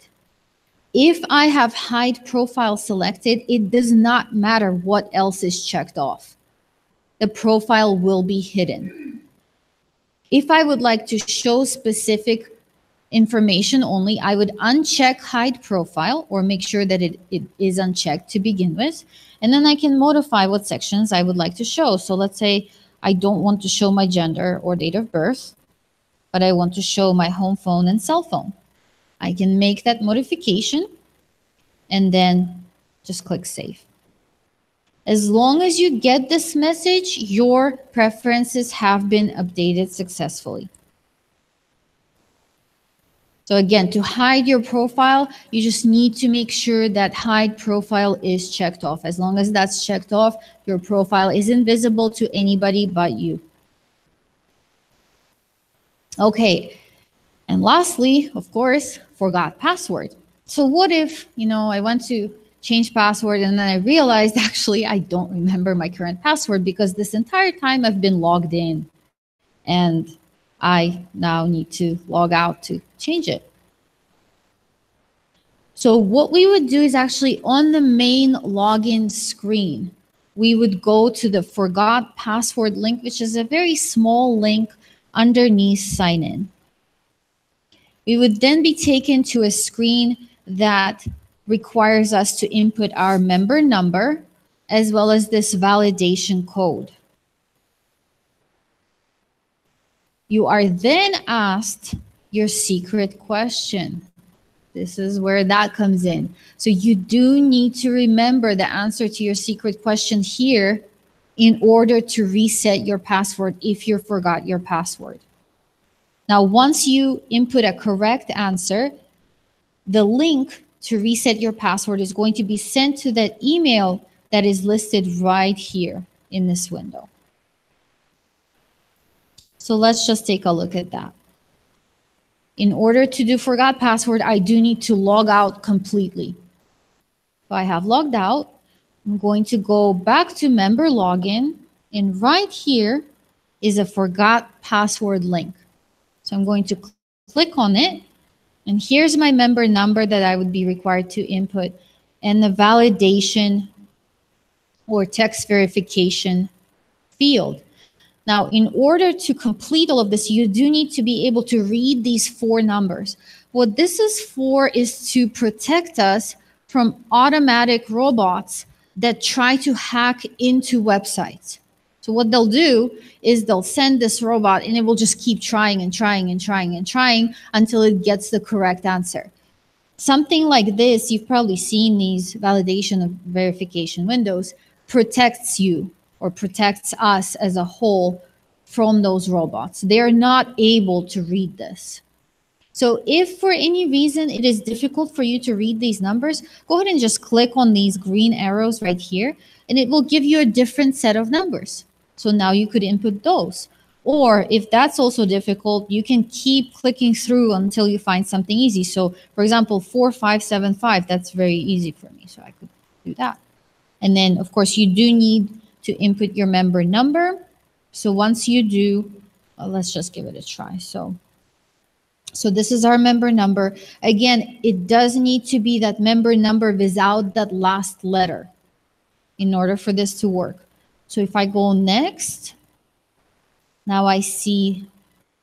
If I have hide profile selected, it does not matter what else is checked off. The profile will be hidden. If I would like to show specific information only, I would uncheck hide profile or make sure that it is unchecked to begin with. And then I can modify what sections I would like to show. So let's say I don't want to show my gender or date of birth, but I want to show my home phone and cell phone. I can make that modification and then just click save. As long as you get this message, your preferences have been updated successfully. So again, to hide your profile, you just need to make sure that hide profile is checked off. As long as that's checked off, your profile is invisible to anybody but you. Okay, and lastly, of course, forgot password. So what if, I want to change password and then I realized actually I don't remember my current password because this entire time I've been logged in and I now need to log out to change it. So what we would do is actually on the main login screen, we would go to the forgot password link, which is a very small link underneath sign in. We would then be taken to a screen that requires us to input our member number as well as this validation code. You are then asked your secret question. This is where that comes in. So you do need to remember the answer to your secret question here in order to reset your password if you forgot your password. Now, once you input a correct answer, the link to reset your password is going to be sent to that email that is listed right here in this window. So let's just take a look at that. In order to do forgot password, I do need to log out completely. So I have logged out. I'm going to go back to member login, and right here is a forgot password link. So I'm going to click on it, and here's my member number that I would be required to input and the validation or text verification field. Now, in order to complete all of this, you do need to be able to read these 4 numbers. What this is for is to protect us from automatic robots that try to hack into websites. So what they'll do is they'll send this robot and it will just keep trying and trying and trying and trying until it gets the correct answer. Something like this, you've probably seen these validation of verification windows, protects you or protects us as a whole from those robots. They are not able to read this. So if for any reason it is difficult for you to read these numbers, go ahead and just click on these green arrows right here, and it will give you a different set of numbers. So now you could input those. Or if that's also difficult, you can keep clicking through until you find something easy. So for example, 4575, that's very easy for me. So I could do that. And then of course you do need to input your member number. So once you do, let's just give it a try. So this is our member number. Again, it does need to be that member number without that last letter in order for this to work. So if I go next, now I see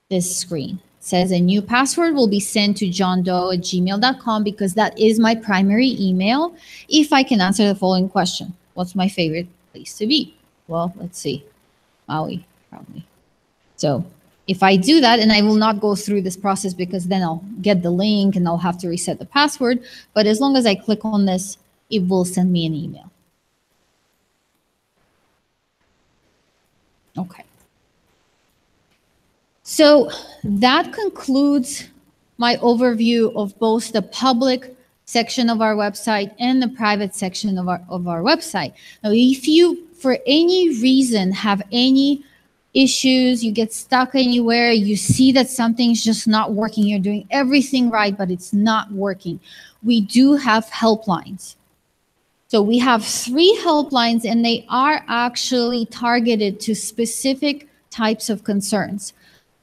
this screen. It says a new password will be sent to johndoe@gmail.com because that is my primary email. If I can answer the following question, what's my favorite place to be? Well, let's see. Maui, probably. So if I do that, and I will not go through this process because then I'll get the link and I'll have to reset the password. But as long as I click on this, it will send me an email. Okay. So that concludes my overview of both the public section of our website and the private section of our website. Now, if you, for any reason, have any issues, you get stuck anywhere, you see that something's just not working, you're doing everything right, but it's not working, we do have helplines. So we have 3 helplines, and they are actually targeted to specific types of concerns.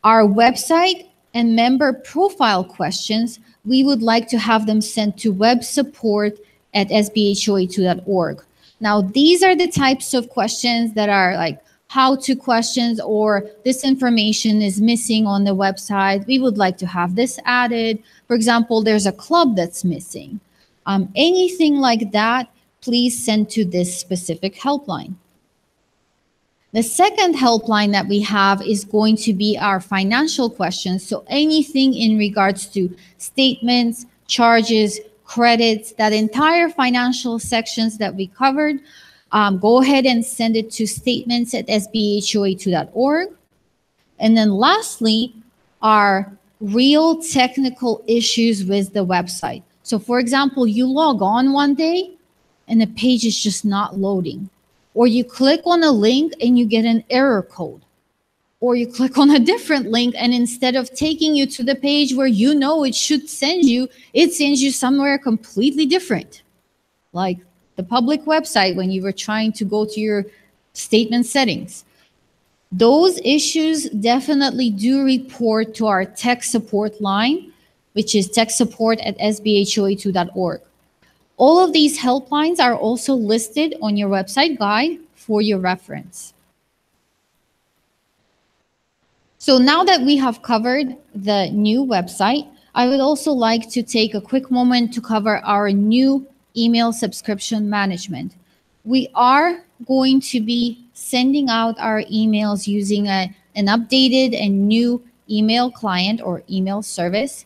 Our website and member profile questions, we would like to have them sent to websupport@sbhoa2.org. Now, these are the types of questions that are like how-to questions, or this information is missing on the website. We would like to have this added. For example, there's a club that's missing. Anything like that, please send to this specific helpline. The second helpline that we have is going to be our financial questions. So anything in regards to statements, charges, credits, that entire financial sections that we covered, go ahead and send it to statements@sbhoa2.org. And then lastly are real technical issues with the website. So for example, you log on one day and the page is just not loading. Or you click on a link and you get an error code. Or you click on a different link and instead of taking you to the page where you know it should send you, it sends you somewhere completely different. Like the public website when you were trying to go to your statement settings. Those issues definitely do report to our tech support line, which is techsupport@sbhoa2.org. All of these helplines are also listed on your website guide for your reference. So now that we have covered the new website, I would also like to take a quick moment to cover our new email subscription management. We are going to be sending out our emails using an updated and new email client or email service,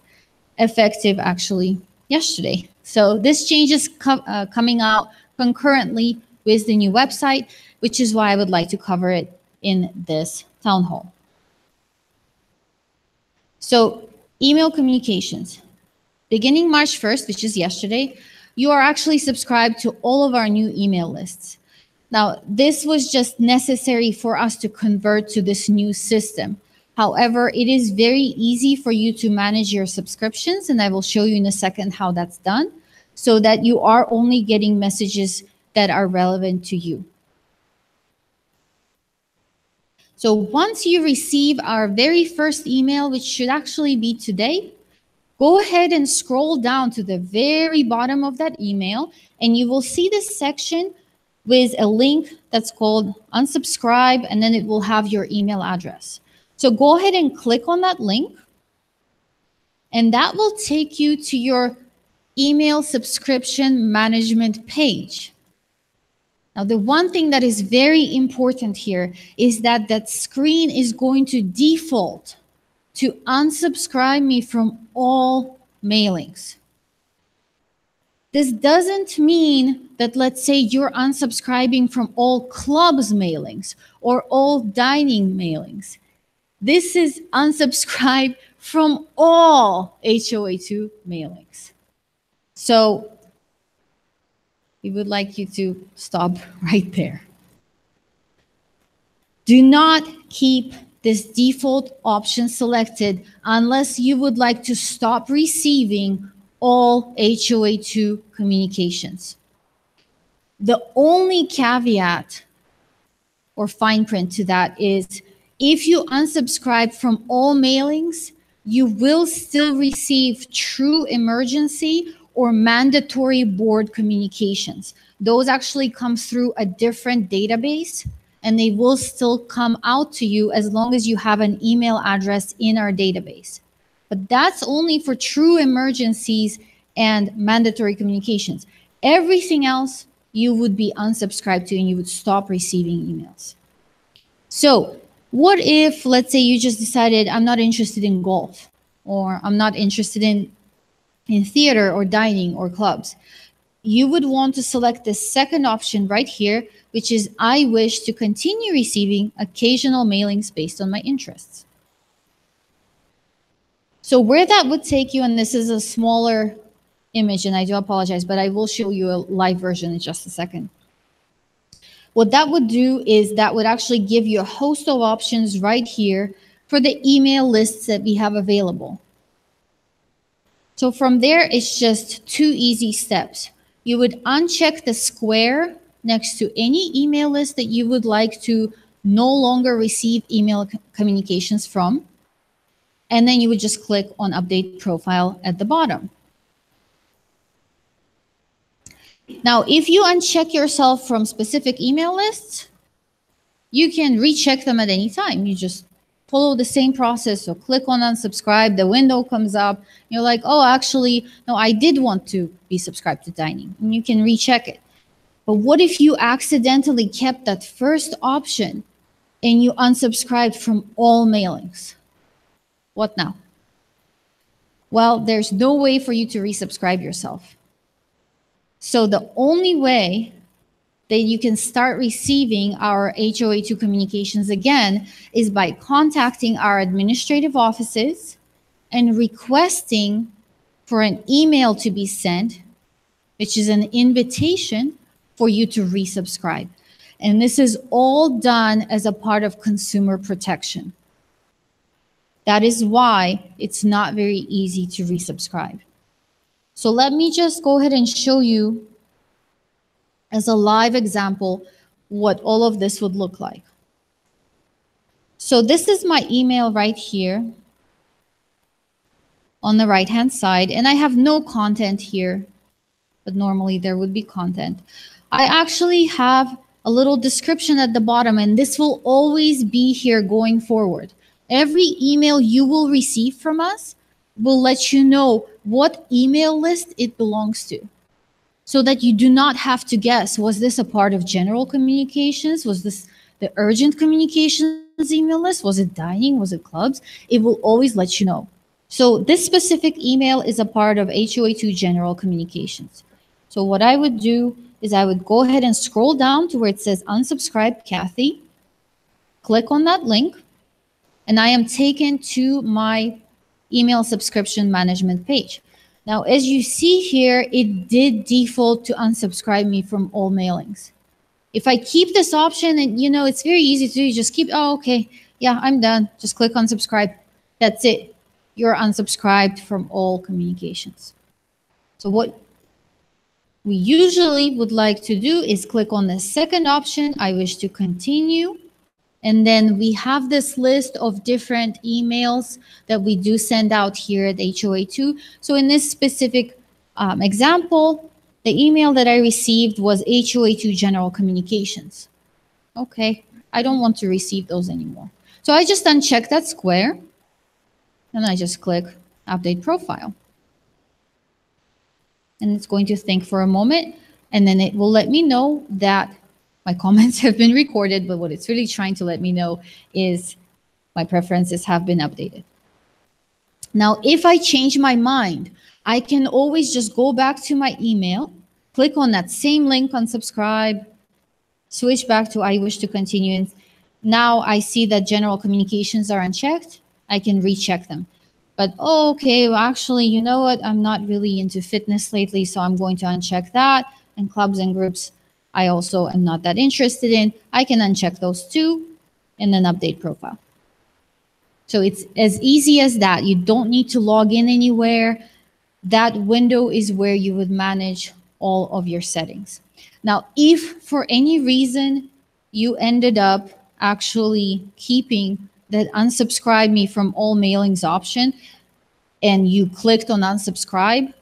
effective actually yesterday. So this change is coming out concurrently with the new website, which is why I would like to cover it in this town hall. So email communications. Beginning March 1st, which is yesterday, you are actually subscribed to all of our new email lists. Now, this was just necessary for us to convert to this new system. However, it is very easy for you to manage your subscriptions, and I will show you in a second how that's done, so that you are only getting messages that are relevant to you. So once you receive our very first email, which should actually be today, go ahead and scroll down to the very bottom of that email, and you will see this section with a link that's called unsubscribe, and then it will have your email address. So go ahead and click on that link, and that will take you to your email subscription management page. Now, the one thing that is very important here is that that screen is going to default to unsubscribe me from all mailings. This doesn't mean that, let's say, you're unsubscribing from all clubs mailings or all dining mailings. This is unsubscribe from all HOA2 mailings. So we would like you to stop right there. Do not keep this default option selected unless you would like to stop receiving all HOA2 communications. The only caveat or fine print to that is if you unsubscribe from all mailings, you will still receive true emergency or mandatory board communications. Those actually come through a different database, and they will still come out to you as long as you have an email address in our database. But that's only for true emergencies and mandatory communications. Everything else you would be unsubscribed to and you would stop receiving emails. So what if, let's say, you just decided I'm not interested in golf, or I'm not interested in theater or dining or clubs? You would want to select the second option right here, which is I wish to continue receiving occasional mailings based on my interests. So where that would take you, and this is a smaller image, and I do apologize, but I will show you a live version in just a second. What that would do is that would actually give you a host of options right here for the email lists that we have available. So from there, it's just 2 easy steps. You would uncheck the square next to any email list that you would like to no longer receive email communications from. And then you would just click on Update Profile at the bottom. Now, if you uncheck yourself from specific email lists, you can recheck them at any time. You just follow the same process. So click on unsubscribe, the window comes up. You're like, oh, actually, no, I did want to be subscribed to dining. And you can recheck it. But what if you accidentally kept that first option and you unsubscribed from all mailings? What now? Well, there's no way for you to resubscribe yourself. So the only way that you can start receiving our HOA2 communications again is by contacting our administrative offices and requesting for an email to be sent, which is an invitation for you to resubscribe. And this is all done as a part of consumer protection. That is why it's not very easy to resubscribe. So let me just go ahead and show you as a live example what all of this would look like. So this is my email right here on the right-hand side, and I have no content here, but normally there would be content. I actually have a little description at the bottom, and this will always be here going forward. Every email you will receive from us will let you know what email list it belongs to, so that you do not have to guess, was this a part of general communications? Was this the urgent communications email list? Was it dining? Was it clubs? It will always let you know. So this specific email is a part of HOA2 general communications. So what I would do is I would go ahead and scroll down to where it says unsubscribe Kathy, click on that link, and I am taken to my email subscription management page. Now, as you see here, it did default to unsubscribe me from all mailings. If I keep this option, and you know, it's very easy to do, you just keep, oh, okay, yeah, I'm done. Just click unsubscribe. That's it. You're unsubscribed from all communications. So what we usually would like to do is click on the second option, I wish to continue. And then we have this list of different emails that we do send out here at HOA2. So in this specific example, the email that I received was HOA2 General Communications. Okay, I don't want to receive those anymore. So I just uncheck that square, and I just click Update Profile. And it's going to think for a moment, and then it will let me know that my comments have been recorded, but what it's really trying to let me know is my preferences have been updated. Now, if I change my mind, I can always just go back to my email, click on that same link, unsubscribe, switch back to I wish to continue. And now I see that general communications are unchecked. I can recheck them. But, oh, okay, well, actually, you know what? I'm not really into fitness lately, so I'm going to uncheck that. And clubs and groups, I also am not that interested in. I can uncheck those too, and then update profile. So it's as easy as that. You don't need to log in anywhere. That window is where you would manage all of your settings. Now, if for any reason you ended up actually keeping that unsubscribe me from all mailings option and you clicked on unsubscribe,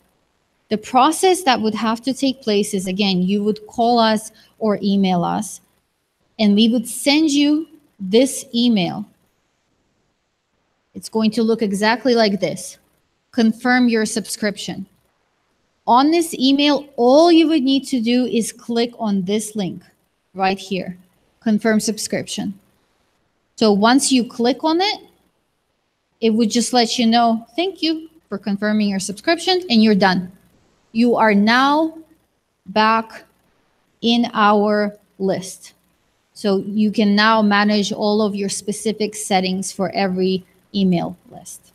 the process that would have to take place is, again, you would call us or email us, and we would send you this email. It's going to look exactly like this. Confirm your subscription. On this email, all you would need to do is click on this link right here, confirm subscription. So once you click on it, it would just let you know, thank you for confirming your subscription, and you're done. You are now back in our list. So you can now manage all of your specific settings for every email list.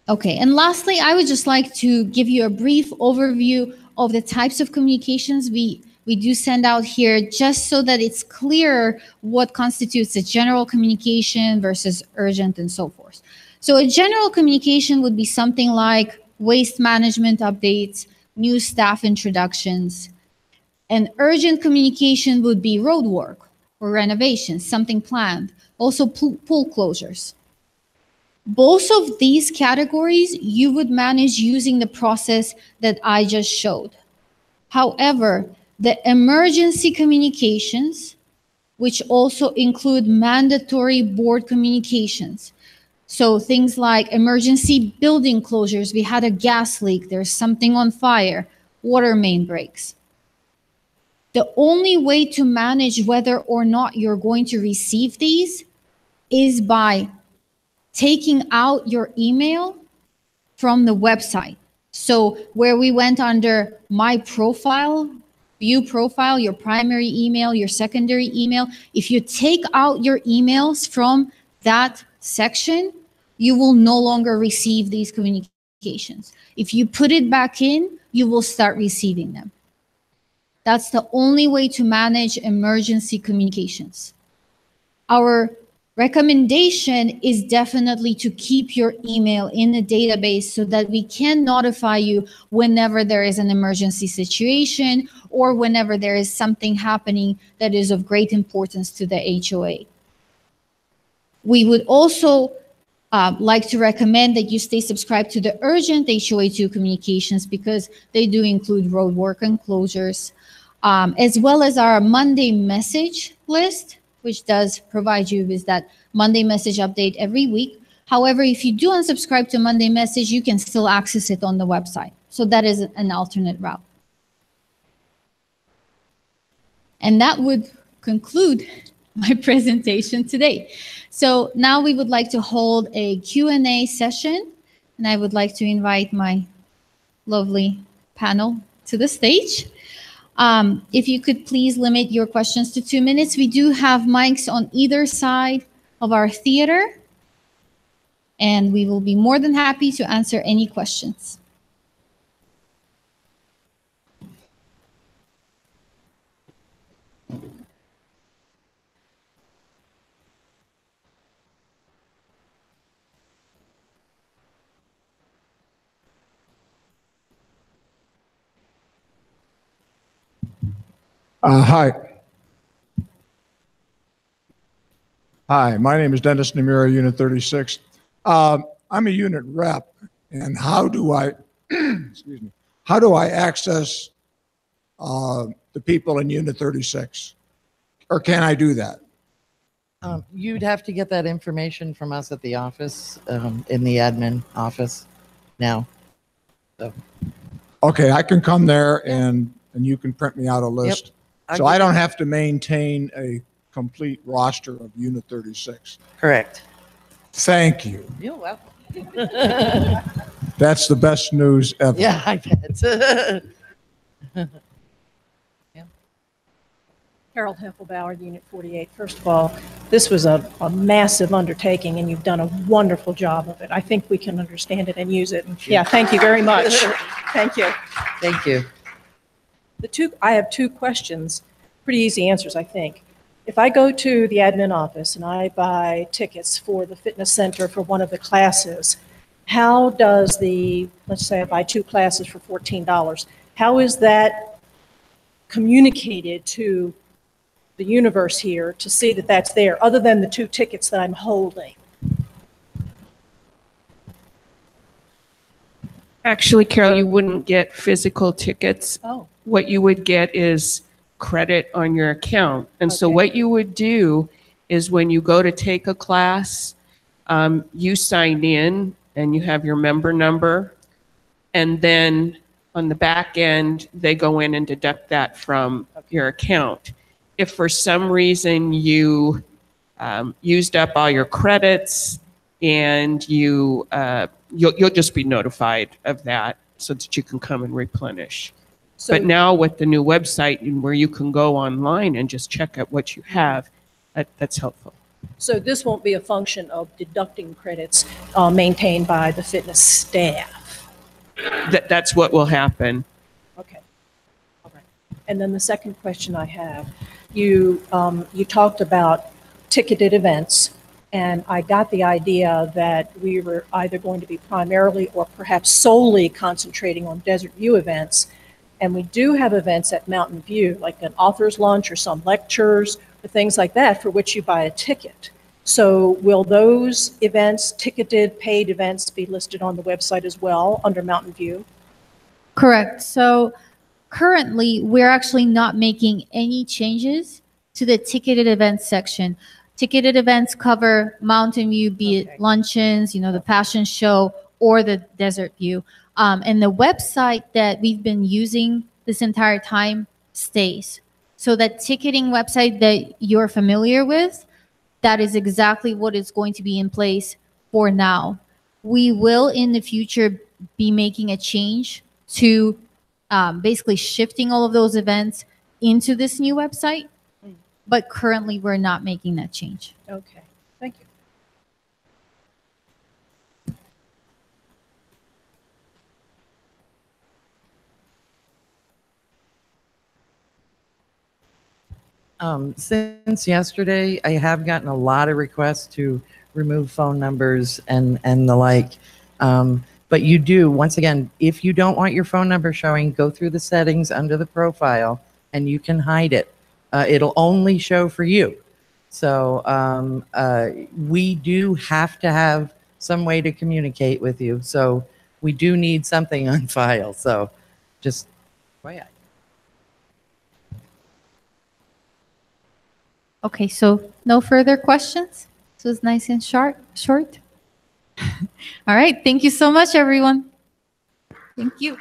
Okay, and lastly, I would just like to give you a brief overview of the types of communications we do send out here, just so that it's clear what constitutes a general communication versus urgent and so forth. So a general communication would be something like waste management updates, new staff introductions. An urgent communication would be road work or renovations, something planned, also pool closures. Both of these categories you would manage using the process that I just showed. However, the emergency communications, which also include mandatory board communications, so things like emergency building closures, we had a gas leak, there's something on fire, water main breaks. The only way to manage whether or not you're going to receive these is by taking out your email from the website. So where we went under my profile, view profile, your primary email, your secondary email, if you take out your emails from that section, you will no longer receive these communications. If you put it back in, you will start receiving them. That's the only way to manage emergency communications. Our recommendation is definitely to keep your email in a database so that we can notify you whenever there is an emergency situation or whenever there is something happening that is of great importance to the HOA. We would also like to recommend that you stay subscribed to the urgent HOA2 communications because they do include road work and closures, as well as our Monday message list, which does provide you with that Monday message update every week. However, if you do unsubscribe to Monday message, you can still access it on the website. So that is an alternate route. And that would conclude my presentation today. So now we would like to hold a Q&A session, and I would like to invite my lovely panel to the stage. If you could please limit your questions to 2 minutes. We do have mics on either side of our theater, and we will be more than happy to answer any questions. Hi. Hi, my name is Dennis Namira, Unit 36. I'm a unit rep, and how do I, excuse me, how do I access the people in Unit 36? Or can I do that? You'd have to get that information from us at the office, in the admin office now. So. Okay, I can come there and you can print me out a list. Yep. So I don't have to maintain a complete roster of Unit 36. Correct. Thank you. You're welcome. That's the best news ever. Yeah, I bet. Harold Heffelbauer, Unit 48. First of all, this was a massive undertaking, and you've done a wonderful job of it. I think we can understand it and use it. Yeah, thank you very much. Thank you. Thank you. I have two questions, pretty easy answers, I think. If I go to the admin office and I buy tickets for the fitness center for one of the classes, how does let's say I buy 2 classes for $14, how is that communicated to the universe here to see that that's there, other than the 2 tickets that I'm holding? Actually, Carol, you wouldn't get physical tickets. Oh. What you would get is credit on your account. And so Okay. what you would do is when you go to take a class, you sign in and you have your member number. And then on the back end, they go in and deduct that from your account. If for some reason you used up all your credits and you'll just be notified of that so that you can come and replenish. So, But now with the new website where you can go online and just check out what you have, that's helpful. so this won't be a function of deducting credits maintained by the fitness staff? That's what will happen. Okay. All right. And then the second question I have, you talked about ticketed events, and I got the idea that we were either going to be primarily or perhaps solely concentrating on Desert View events. And we do have events at Mountain View, like an author's lunch or some lectures or things like that, for which you buy a ticket. So will those events, ticketed, paid events, be listed on the website as well under Mountain View? Correct. So currently, we're actually not making any changes to the ticketed events section. Ticketed events cover Mountain View, be it luncheons, the fashion show, or the Desert View. And the website that we've been using this entire time stays. So that ticketing website that you're familiar with, that is exactly what is going to be in place for now. We will in the future be making a change to basically shifting all of those events into this new website. But currently, we're not making that change. Okay, thank you. Since yesterday, I have gotten a lot of requests to remove phone numbers and the like. But you do, once again, if you don't want your phone number showing, go through the settings under the profile and you can hide it. It'll only show for you. So we do have to have some way to communicate with you. So we do need something on file. So just, FYI. Okay, so no further questions? So it's nice and short. All right, thank you so much, everyone. Thank you.